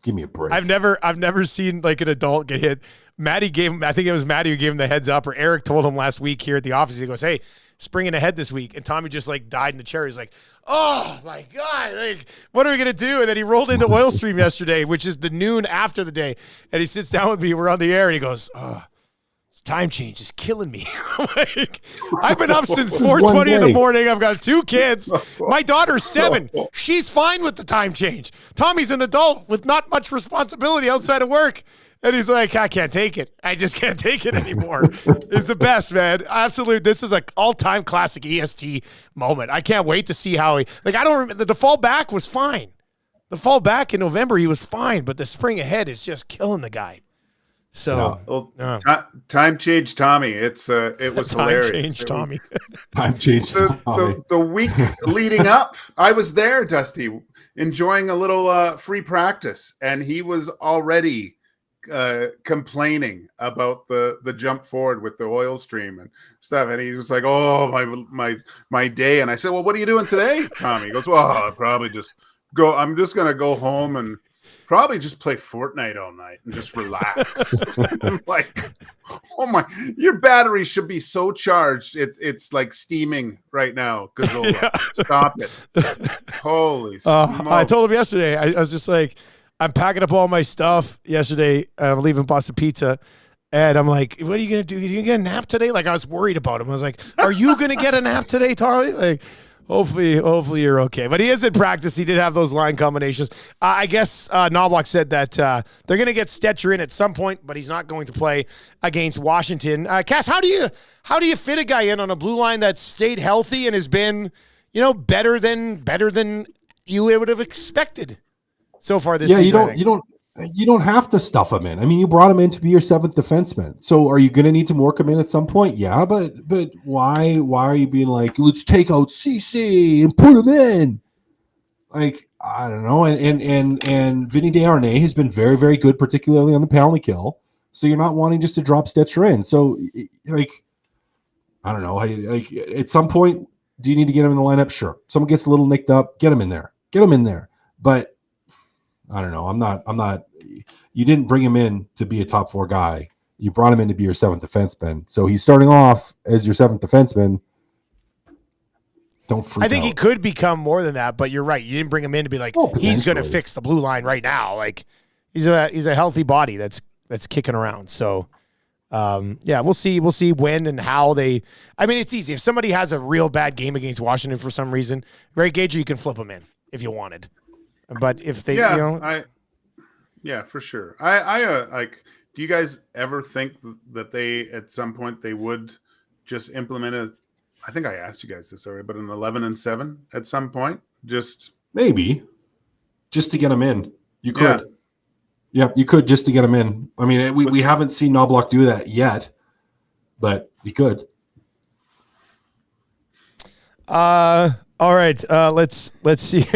[SPEAKER 4] give me a break.
[SPEAKER 3] I've never seen like an adult get hit. I think it was Maddie who gave him the heads up, or Eric told him last week here at the office. He goes, "Hey, springing ahead this week," and Tommy just like died in the chair. He's like, "Oh my God, like what are we gonna do?" And then he rolled into Oil Stream yesterday, which is the noon after the day, and he sits down with me. We're on the air, and he goes, "Oh, time change is killing me." Like, I've been up since 4:20 in the morning. I've got 2 kids. My daughter's 7. She's fine with the time change. Tommy's an adult with not much responsibility outside of work. And he's like, I can't take it. I just can't take it anymore. It's the best, man. Absolutely. This is an all-time classic EST moment. I can't wait to see how I don't remember. The fall back was fine. The fall back in November, he was fine. But the spring ahead is just killing the guy. So
[SPEAKER 5] time change Tommy. It was hilarious.
[SPEAKER 3] Time change Tommy.
[SPEAKER 4] Time change Tommy.
[SPEAKER 5] The week leading up, I was there, Dusty, enjoying a little free practice, and he was already complaining about the jump forward with the oil stream and stuff. And he was like, "Oh, my day." And I said, "Well, what are you doing today, Tommy?" He goes, "Well, I'll probably just go. I'm just gonna go home and probably just play Fortnite all night and just relax." I'm like, "Oh my, your battery should be so charged. It's like steaming right now. Gazzola, stop it." Holy smokes.
[SPEAKER 3] I told him yesterday, I was just like, I'm packing up all my stuff yesterday. I'm leaving Boston Pizza. And I'm like, what are you going to do? Are you going to get a nap today? Like, I was worried about him. I was like, are you going to get a nap today, Tommy? Like, hopefully you're okay. But he is in practice. He did have those line combinations. I guess Knobloch said that they're going to get Stetcher in at some point, but he's not going to play against Washington. Cass, how do you fit a guy in on a blue line that's stayed healthy and has been, better than you would have expected so far this season?
[SPEAKER 4] You don't have to stuff him in. I mean, you brought him in to be your 7th defenseman. So are you going to need to work him in at some point? Yeah, but why are you being like, let's take out CC and put him in? Like, I don't know. And Vinny Desharnais has been very, very good, particularly on the penalty kill. So you're not wanting just to drop Stetcher in. So, like, I don't know. Like, at some point, do you need to get him in the lineup? Sure. Someone gets a little nicked up, get him in there. But I don't know. I'm not. You didn't bring him in to be a top 4 guy. You brought him in to be your seventh defenseman. So he's starting off as your seventh defenseman. Don't freak
[SPEAKER 3] I think
[SPEAKER 4] out.
[SPEAKER 3] he could become more than that, but you're right. You didn't bring him in to be like, he's going to fix the blue line right now. Like he's a healthy body that's kicking around. So we'll see. We'll see when and how they. I mean, it's easy. If somebody has a real bad game against Washington for some reason, Gage, you can flip them in if you wanted. But if they,
[SPEAKER 5] for sure. I like. Do you guys ever think that they, at some point, they would just implement a? I think I asked you guys this already, but an 11-7 at some point, just
[SPEAKER 4] maybe, just to get them in. You could, yeah, you could just to get them in. I mean, we haven't seen Knobloch do that yet, but you could.
[SPEAKER 3] All right, let's see.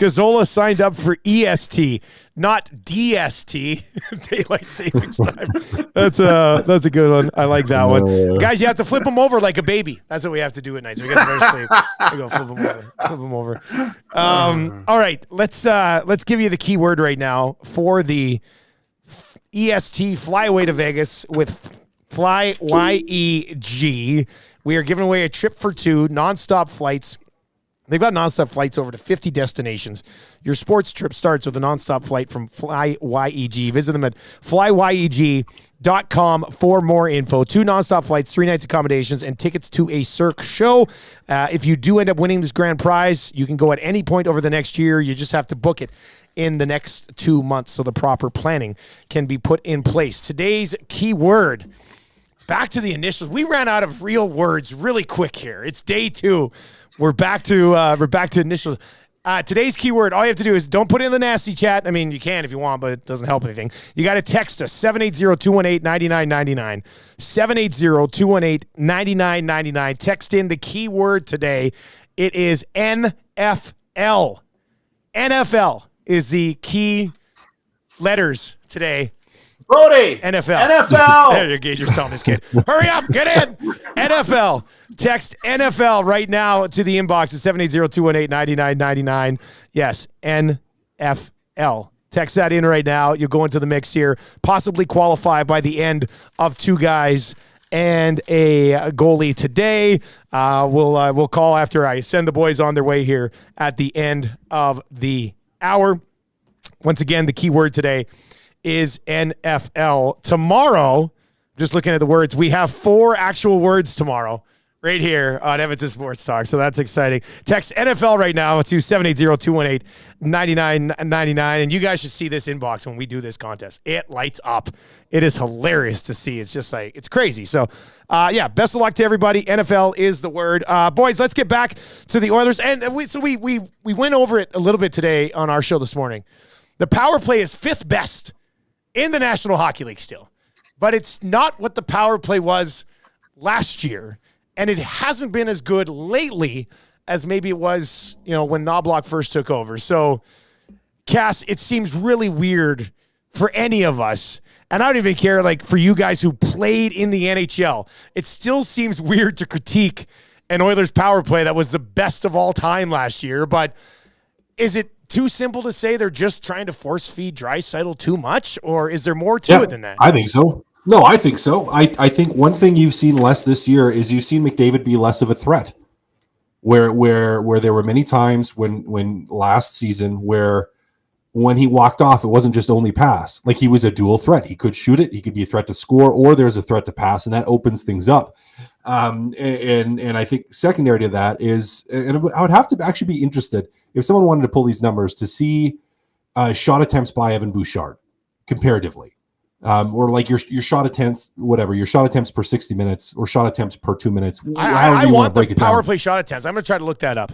[SPEAKER 3] Gazzola signed up for EST, not DST, daylight savings time. That's a good one. I like that one, guys. You have to flip them over like a baby. That's what we have to do at night. So we got to go sleep. We go flip them over. All right, let's give you the keyword right now for the EST Flyaway to Vegas with Fly YEG. We are giving away a trip for two nonstop flights. They've got nonstop flights over to 50 destinations. Your sports trip starts with a nonstop flight from Fly YEG. Visit them at flyyeg.com for more info. 2 nonstop flights, 3 nights accommodations, and tickets to a Cirque show. If you do end up winning this grand prize, you can go at any point over the next year. You just have to book it in the next 2 months so the proper planning can be put in place. Today's keyword, back to the initials. We ran out of real words really quick here. It's day 2. We're back to initials. Today's keyword, all you have to do is don't put it in the nasty chat. I mean, you can if you want, but it doesn't help anything. You got to text us, 780-218-9999. 780-218-9999. Text in the keyword today. It is NFL. NFL is the key letters today.
[SPEAKER 5] Brody.
[SPEAKER 3] NFL. There you go. You're telling this kid. Hurry up. Get in. NFL. Text NFL right now to the inbox at 780-218-9999. Yes, NFL. Text that in right now. You'll go into the mix here. Possibly qualify by the end of 2 guys and a goalie today. We'll call after I send the boys on their way here at the end of the hour. Once again, the keyword today is NFL. Tomorrow, just looking at the words, we have 4 actual words tomorrow right here on Edmonton Sports Talk. So that's exciting. Text NFL right now to 780-218-9999. And you guys should see this inbox when we do this contest. It lights up. It is hilarious to see. It's just like, it's crazy. So, best of luck to everybody. NFL is the word. Boys, let's get back to the Oilers. And we went over it a little bit today on our show this morning. The power play is 5th best in the National Hockey League still. But it's not what the power play was last year. And it hasn't been as good lately as maybe it was, when Knobloch first took over. So, Cass, it seems really weird for any of us. And I don't even care, for you guys who played in the NHL. It still seems weird to critique an Oilers power play that was the best of all time last year. But is it too simple to say they're just trying to force feed Draisaitl too much? Or is there more to it than that?
[SPEAKER 4] I think so. No, I think so. I think one thing you've seen less this year is you've seen McDavid be less of a threat. Where there were many times when last season where when he walked off, it wasn't just only pass. Like he was a dual threat. He could shoot it, he could be a threat to score, or there's a threat to pass, and that opens things up. And I think secondary to that is, and I would have to actually be interested if someone wanted to pull these numbers to see shot attempts by Evan Bouchard comparatively. Or like your shot attempts, whatever, your shot attempts per 60 minutes or shot attempts per 2 minutes.
[SPEAKER 3] I want the power play shot attempts. I'm going to try to look that up.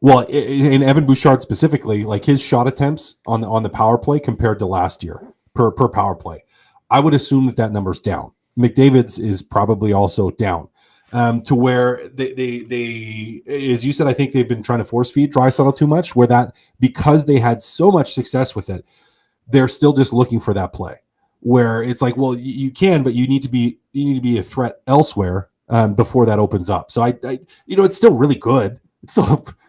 [SPEAKER 4] Well, in Evan Bouchard specifically, like his shot attempts on the power play compared to last year per power play, I would assume that number's down. McDavid's is probably also down to where they, as you said, I think they've been trying to force feed Draisaitl too much, where that, because they had so much success with it, they're still just looking for that play. Where it's like, well, you can, but you need to be a threat elsewhere before that opens up. So I it's still really good. It's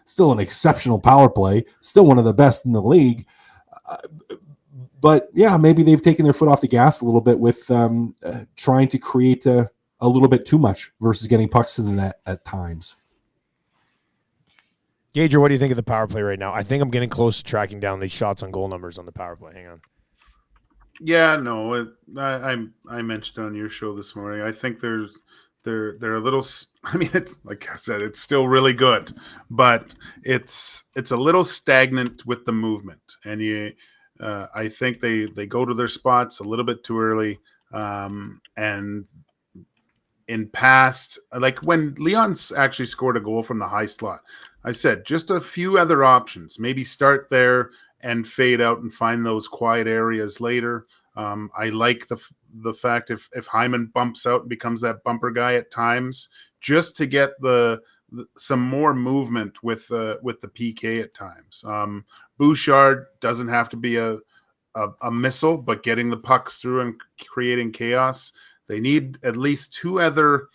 [SPEAKER 4] still an exceptional power play, still one of the best in the league. But yeah, maybe they've taken their foot off the gas a little bit with trying to create a little bit too much versus getting pucks in the net at times.
[SPEAKER 3] Gage, what do you think of the power play right now? I think I'm getting close to tracking down these shots on goal numbers on the power play. Hang on.
[SPEAKER 5] Yeah, no, I mentioned on your show this morning. I think they're a little. I mean, it's like I said, it's still really good, but it's a little stagnant with the movement, and I think they go to their spots a little bit too early, and in past, like when Leon's actually scored a goal from the high slot, I said just a few other options. Maybe start there and fade out and find those quiet areas later. I like the fact if Hyman bumps out and becomes that bumper guy at times, just to get some more movement with the PK at times. Bouchard doesn't have to be a missile, but getting the pucks through and creating chaos. They need at least two other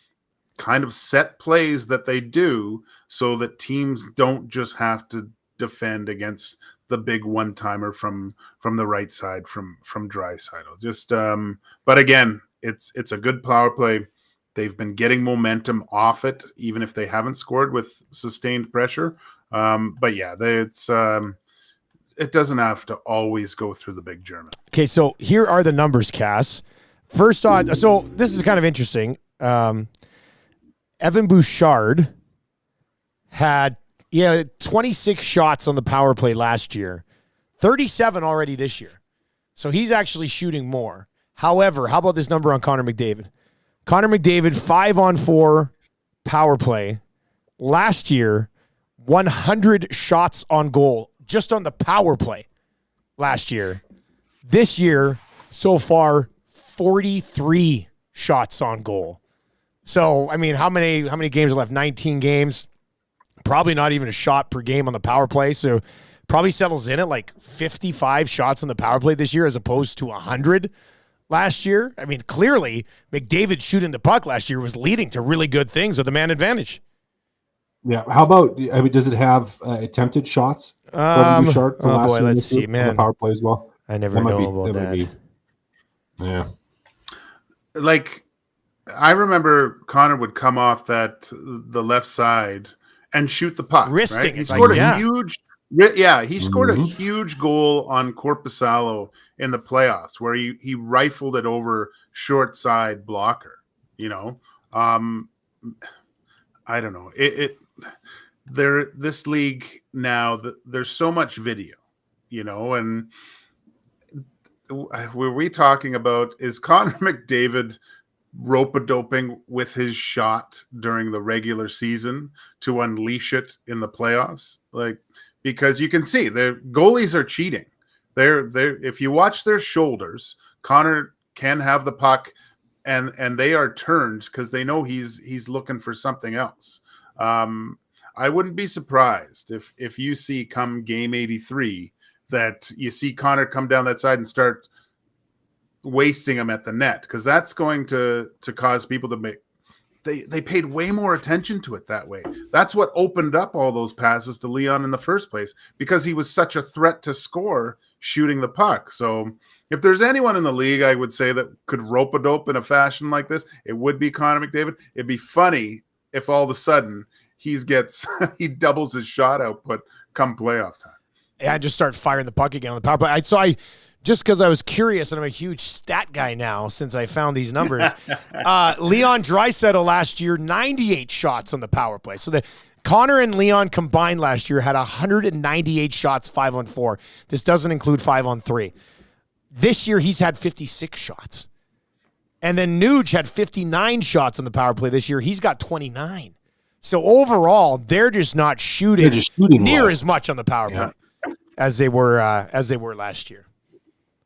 [SPEAKER 5] kind of set plays that they do so that teams don't just have to defend against the big one-timer from the right side from Draisaitl. Just but again, it's a good power play. They've been getting momentum off it, even if they haven't scored with sustained pressure. But yeah, it doesn't have to always go through the big German.
[SPEAKER 3] Okay, so here are the numbers, Cass. First on, so this is kind of interesting. Evan Bouchard had 26 shots on the power play last year, 37 already this year. So he's actually shooting more. However, how about this number on Connor McDavid? Connor McDavid, 5-on-4 power play. Last year, 100 shots on goal, just on the power play last year. This year, so far, 43 shots on goal. So, I mean, how many games are left? 19 games. Probably not even a shot per game on the power play. So probably settles in at like 55 shots on the power play this year as opposed to 100 last year. I mean, clearly McDavid shooting the puck last year was leading to really good things with the man advantage.
[SPEAKER 4] Yeah. How about, I mean, does it have attempted shots?
[SPEAKER 3] Oh boy, let's see, man.
[SPEAKER 4] On the power play as well.
[SPEAKER 3] I never know about that.
[SPEAKER 4] Yeah.
[SPEAKER 5] Like, I remember Connor would come off the left side and shoot the puck.
[SPEAKER 3] Wristing.
[SPEAKER 5] Right? He scored a huge. Yeah, he scored a huge goal on Korpisalo in the playoffs where he rifled it over short side blocker. You know, I don't know. This league now, there's so much video, you know, and were we talking about, is Connor McDavid rope-a-doping with his shot during the regular season to unleash it in the playoffs? Like, because you can see the goalies are cheating. They're if you watch their shoulders, Connor can have the puck and they are turned because they know he's looking for something else. I wouldn't be surprised if you see come game 83 that you see Connor come down that side and start wasting him at the net, because that's going to cause people to make they paid way more attention to it that way. That's what opened up all those passes to Leon in the first place, because he was such a threat to score shooting the puck. So if there's anyone in the league I would say that could rope-a-dope in a fashion like this, it would be Connor McDavid. It'd be funny if all of a sudden he doubles his shot output come playoff time.
[SPEAKER 3] Yeah, just start firing the puck again on the power play. Just because I was curious, and I'm a huge stat guy now since I found these numbers. Leon Draisaitl last year, 98 shots on the power play. So Connor and Leon combined last year had 198 shots 5-on-4. This doesn't include 5-on-3. This year he's had 56 shots. And then Nuge had 59 shots on the power play this year. He's got 29. So overall, they're just not shooting, near as much on the power play as they were last year.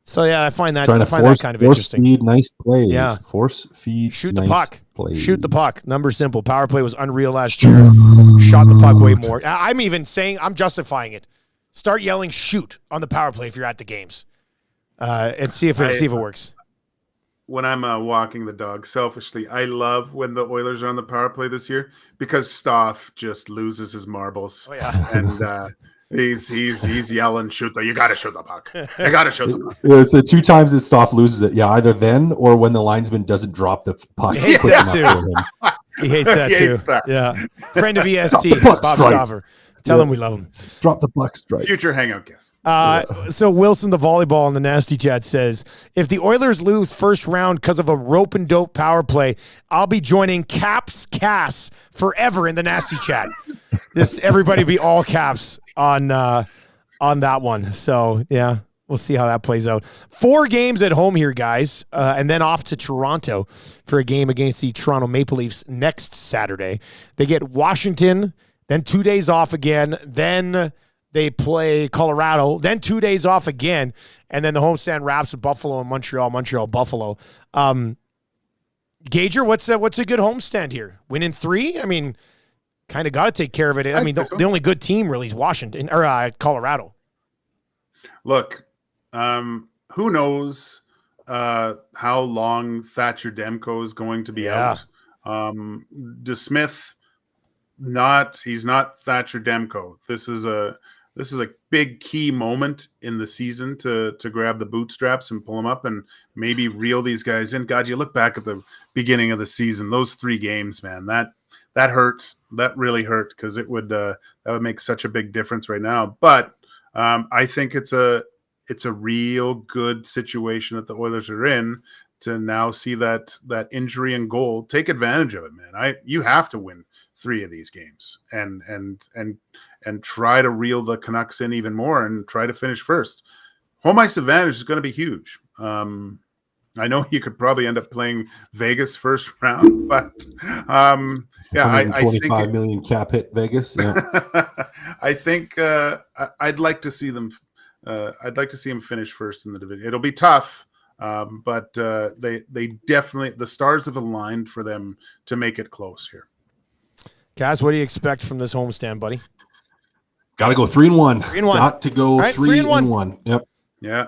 [SPEAKER 3] So yeah, I find that kind of interesting.
[SPEAKER 4] Force feed, nice plays.
[SPEAKER 3] Yeah,
[SPEAKER 4] force feed,
[SPEAKER 3] shoot
[SPEAKER 4] nice
[SPEAKER 3] the puck.
[SPEAKER 4] Plays.
[SPEAKER 3] Shoot the puck. Number simple. Power play was unreal last year. Shot the puck way more. I'm even saying, I'm justifying it. Start yelling "shoot" on the power play if you're at the games, and see if it works.
[SPEAKER 5] When I'm walking the dog, selfishly, I love when the Oilers are on the power play this year, because Stoff just loses his marbles.
[SPEAKER 3] Oh yeah,
[SPEAKER 5] and He's yelling, "Shoot the! You got to shoot the puck! You got to shoot the puck!"
[SPEAKER 4] It's 2 times that Stoff loses it. Yeah, either then or when the linesman doesn't drop the puck.
[SPEAKER 3] He hates that too. He hates that too.
[SPEAKER 5] That.
[SPEAKER 3] Yeah, friend of EST,
[SPEAKER 4] Bob
[SPEAKER 3] Stoffer. Tell him we love him.
[SPEAKER 4] Drop the puck strikes.
[SPEAKER 5] Future hangout guest.
[SPEAKER 3] So Wilson, the volleyball in the nasty chat says, if the Oilers lose first round because of a rope and dope power play, I'll be joining Cass forever in the nasty chat. Everybody be all caps on that one. So yeah, we'll see how that plays out. 4 games at home here, guys, and then off to Toronto for a game against the Toronto Maple Leafs next Saturday. They get Washington, then 2 days off again, then they play Colorado, then 2 days off again, and then the homestand wraps with Buffalo and Montreal, Buffalo. Gager, what's a good homestand here? Winning 3? I mean, kind of got to take care of it. I mean, the only good team really is Washington or Colorado.
[SPEAKER 5] Look, who knows how long Thatcher Demko is going to be out. DeSmith, he's not Thatcher Demko. This is a big key moment in the season to grab the bootstraps and pull them up and maybe reel these guys in. God, you look back at the beginning of the season, those 3 games, man, that hurt. That really hurt because that would make such a big difference right now. But I think it's a real good situation that the Oilers are in to now see that injury and goal. Take advantage of it, man. You have to win 3 of these games and try to reel the Canucks in even more and try to finish first. Home ice advantage is going to be huge. I know you could probably end up playing Vegas first round, but I think
[SPEAKER 4] 25 million cap hit Vegas. Yeah.
[SPEAKER 5] I think I'd like to see them. I'd like to see them finish first in the division. It'll be tough, but they definitely, the stars have aligned for them to make it close here.
[SPEAKER 3] Kaz, what do you expect from this homestand, buddy?
[SPEAKER 4] Got to go 3-1.
[SPEAKER 3] 3-1.
[SPEAKER 4] Got to go
[SPEAKER 3] right,
[SPEAKER 4] 3-1. Yep.
[SPEAKER 5] Yeah.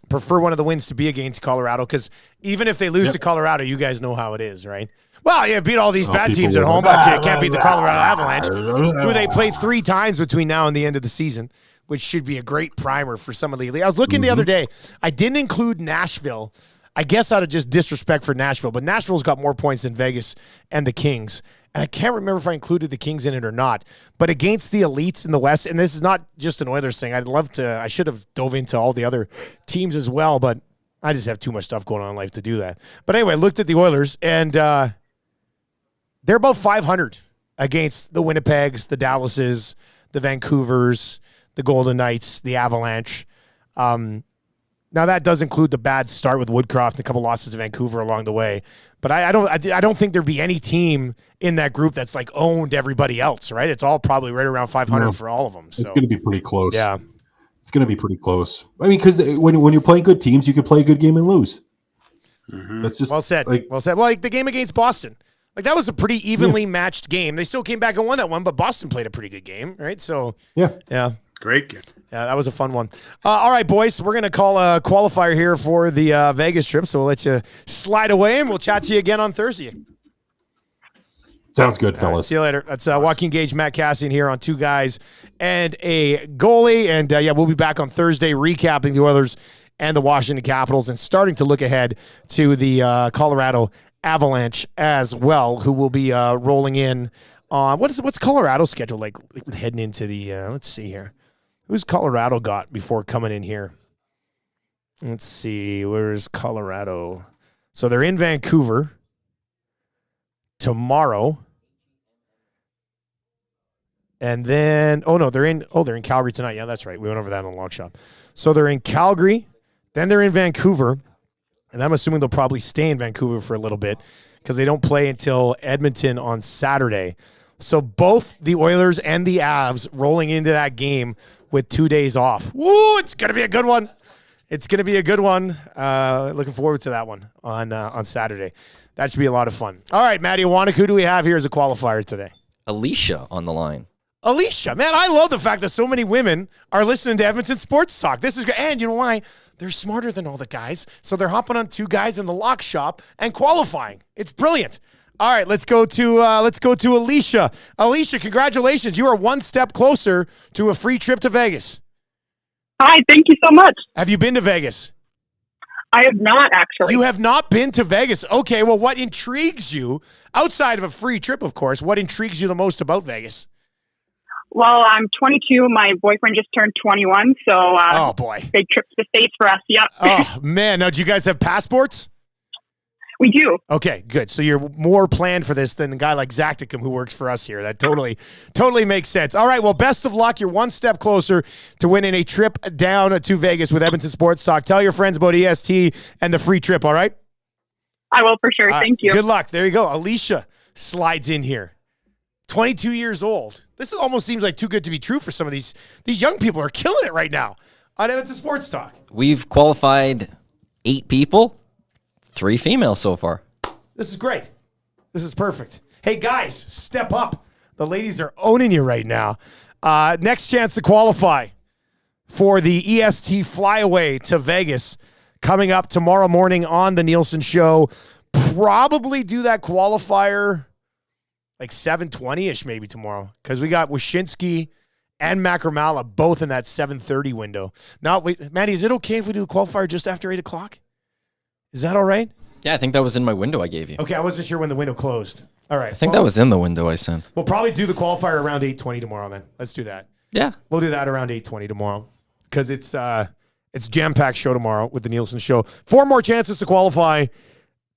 [SPEAKER 3] Prefer one of the wins to be against Colorado because even if they lose to Colorado, you guys know how it is, right? Well, you beat all these bad teams at home, but you can't beat the Colorado Avalanche, who they played 3 times between now and the end of the season, which should be a great primer for some of the. I was looking the other day. I didn't include Nashville. I guess out of just disrespect for Nashville, but Nashville's got more points than Vegas and the Kings. And I can't remember if I included the Kings in it or not. But against the elites in the West, and this is not just an Oilers thing. I should have dove into all the other teams as well, but I just have too much stuff going on in life to do that. But anyway, I looked at the Oilers, and they're about 500 against the Winnipegs, the Dallases, the Vancouvers, the Golden Knights, the Avalanche. Now that does include the bad start with Woodcroft and a couple losses to Vancouver along the way. But I don't think there'd be any team in that group that's like owned everybody else, right? It's all probably right around 500 for all of them. So
[SPEAKER 4] it's going to be pretty close.
[SPEAKER 3] Yeah,
[SPEAKER 4] it's going to be pretty close. I mean, because when you're playing good teams, you can play a good game and lose. Mm-hmm. That's just
[SPEAKER 3] well said. Well said. Well, like the game against Boston, like that was a pretty evenly matched game. They still came back and won that one, but Boston played a pretty good game, right? So yeah.
[SPEAKER 5] Great game.
[SPEAKER 3] Yeah, that was a fun one. All right, boys, we're going to call a qualifier here for the Vegas trip, so we'll let you slide away, and we'll chat to you again on Thursday.
[SPEAKER 4] Sounds good, fellas.
[SPEAKER 3] Right, see you later. That's Joaquin, Gage, Matt Kassian here on 2 Guys and a Goalie, and we'll be back on Thursday recapping the Oilers and the Washington Capitals and starting to look ahead to the Colorado Avalanche as well, who will be rolling in on what's Colorado's schedule like heading into the let's see here. Who's Colorado got before coming in here? Let's see. Where's Colorado? So they're in Vancouver tomorrow. And then, they're in Calgary tonight. Yeah, that's right. We went over that on Log Shop. So they're in Calgary. Then they're in Vancouver. And I'm assuming they'll probably stay in Vancouver for a little bit because they don't play until Edmonton on Saturday. So both the Oilers and the Avs rolling into that game with 2 days off. Woo, it's going to be a good one. It's going to be a good one. Looking forward to that one on Saturday. That should be a lot of fun. All right, Matty Iwanek, who do we have here as a qualifier today?
[SPEAKER 1] Alicia on the line.
[SPEAKER 3] Alicia, man, I love the fact that so many women are listening to Edmonton Sports Talk. This is great. And you know why? They're smarter than all the guys. So they're hopping on 2 Guys in the Lock Shop and qualifying. It's brilliant. All right, let's go to Alicia. Alicia, congratulations. You are one step closer to a free trip to Vegas.
[SPEAKER 6] Hi, thank you so much.
[SPEAKER 3] Have you been to Vegas?
[SPEAKER 6] I have not, actually.
[SPEAKER 3] You have not been to Vegas. Okay, well, what intrigues you, outside of a free trip, of course, what intrigues you the most about Vegas?
[SPEAKER 6] Well, I'm 22. My boyfriend just turned 21, so
[SPEAKER 3] Oh, boy.
[SPEAKER 6] big trip to the States for us. Yep.
[SPEAKER 3] Oh, man. Now, do you guys have passports?
[SPEAKER 6] We do.
[SPEAKER 3] Okay, good. So you're more planned for this than a guy like Zacticum who works for us here. That totally makes sense. All right, well, best of luck. You're one step closer to winning a trip down to Vegas with Edmonton Sports Talk. Tell your friends about EST and the free trip, all right?
[SPEAKER 6] I will for sure. Thank you.
[SPEAKER 3] Good luck. There you go. Alicia slides in here. 22 years old. This almost seems like too good to be true for some of these young people are killing it right now on Edmonton Sports Talk.
[SPEAKER 1] We've qualified 8 people, 3 females so far.
[SPEAKER 3] This is great. This is perfect. Hey, guys, step up. The ladies are owning you right now. Next chance to qualify for the EST flyaway to Vegas coming up tomorrow morning on the Nielson Show. Probably do that qualifier like 7:20-ish maybe tomorrow because we got Wyshynski and Macramala both in that 7:30 window. Now, wait, Maddie, is it okay if we do the qualifier just after 8 o'clock? Is that all right?
[SPEAKER 1] Yeah, I think that was in my window I gave you.
[SPEAKER 3] Okay, I wasn't sure when the window closed. All right.
[SPEAKER 1] I think that was in the window I sent.
[SPEAKER 3] We'll probably do the qualifier around 8:20 tomorrow then. Let's do that.
[SPEAKER 1] Yeah.
[SPEAKER 3] We'll do that around 8:20 tomorrow because it's jam-packed show tomorrow with the Nielsen Show. 4 more chances to qualify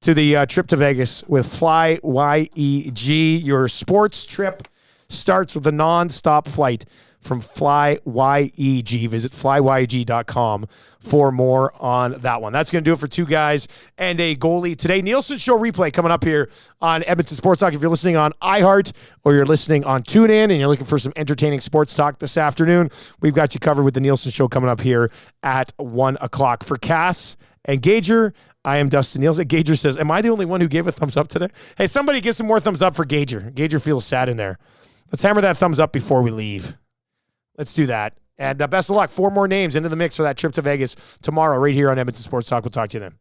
[SPEAKER 3] to the trip to Vegas with Fly YEG. Your sports trip starts with a non-stop flight from Fly YEG. Visit flyyeg.com for more on that one. That's going to do it for 2 guys and a goalie today. Nielsen Show replay coming up here on Edmonton Sports Talk. If you're listening on iHeart or you're listening on TuneIn and you're looking for some entertaining sports talk this afternoon, we've got you covered with the Nielsen Show coming up here at 1 o'clock. For Cass and Gager, I am Dustin Nielson. Gager says, am I the only one who gave a thumbs up today? Hey, somebody give some more thumbs up for Gager. Gager feels sad in there. Let's hammer that thumbs up before we leave. Let's do that. And best of luck. 4 more names into the mix for that trip to Vegas tomorrow right here on Edmonton Sports Talk. We'll talk to you then.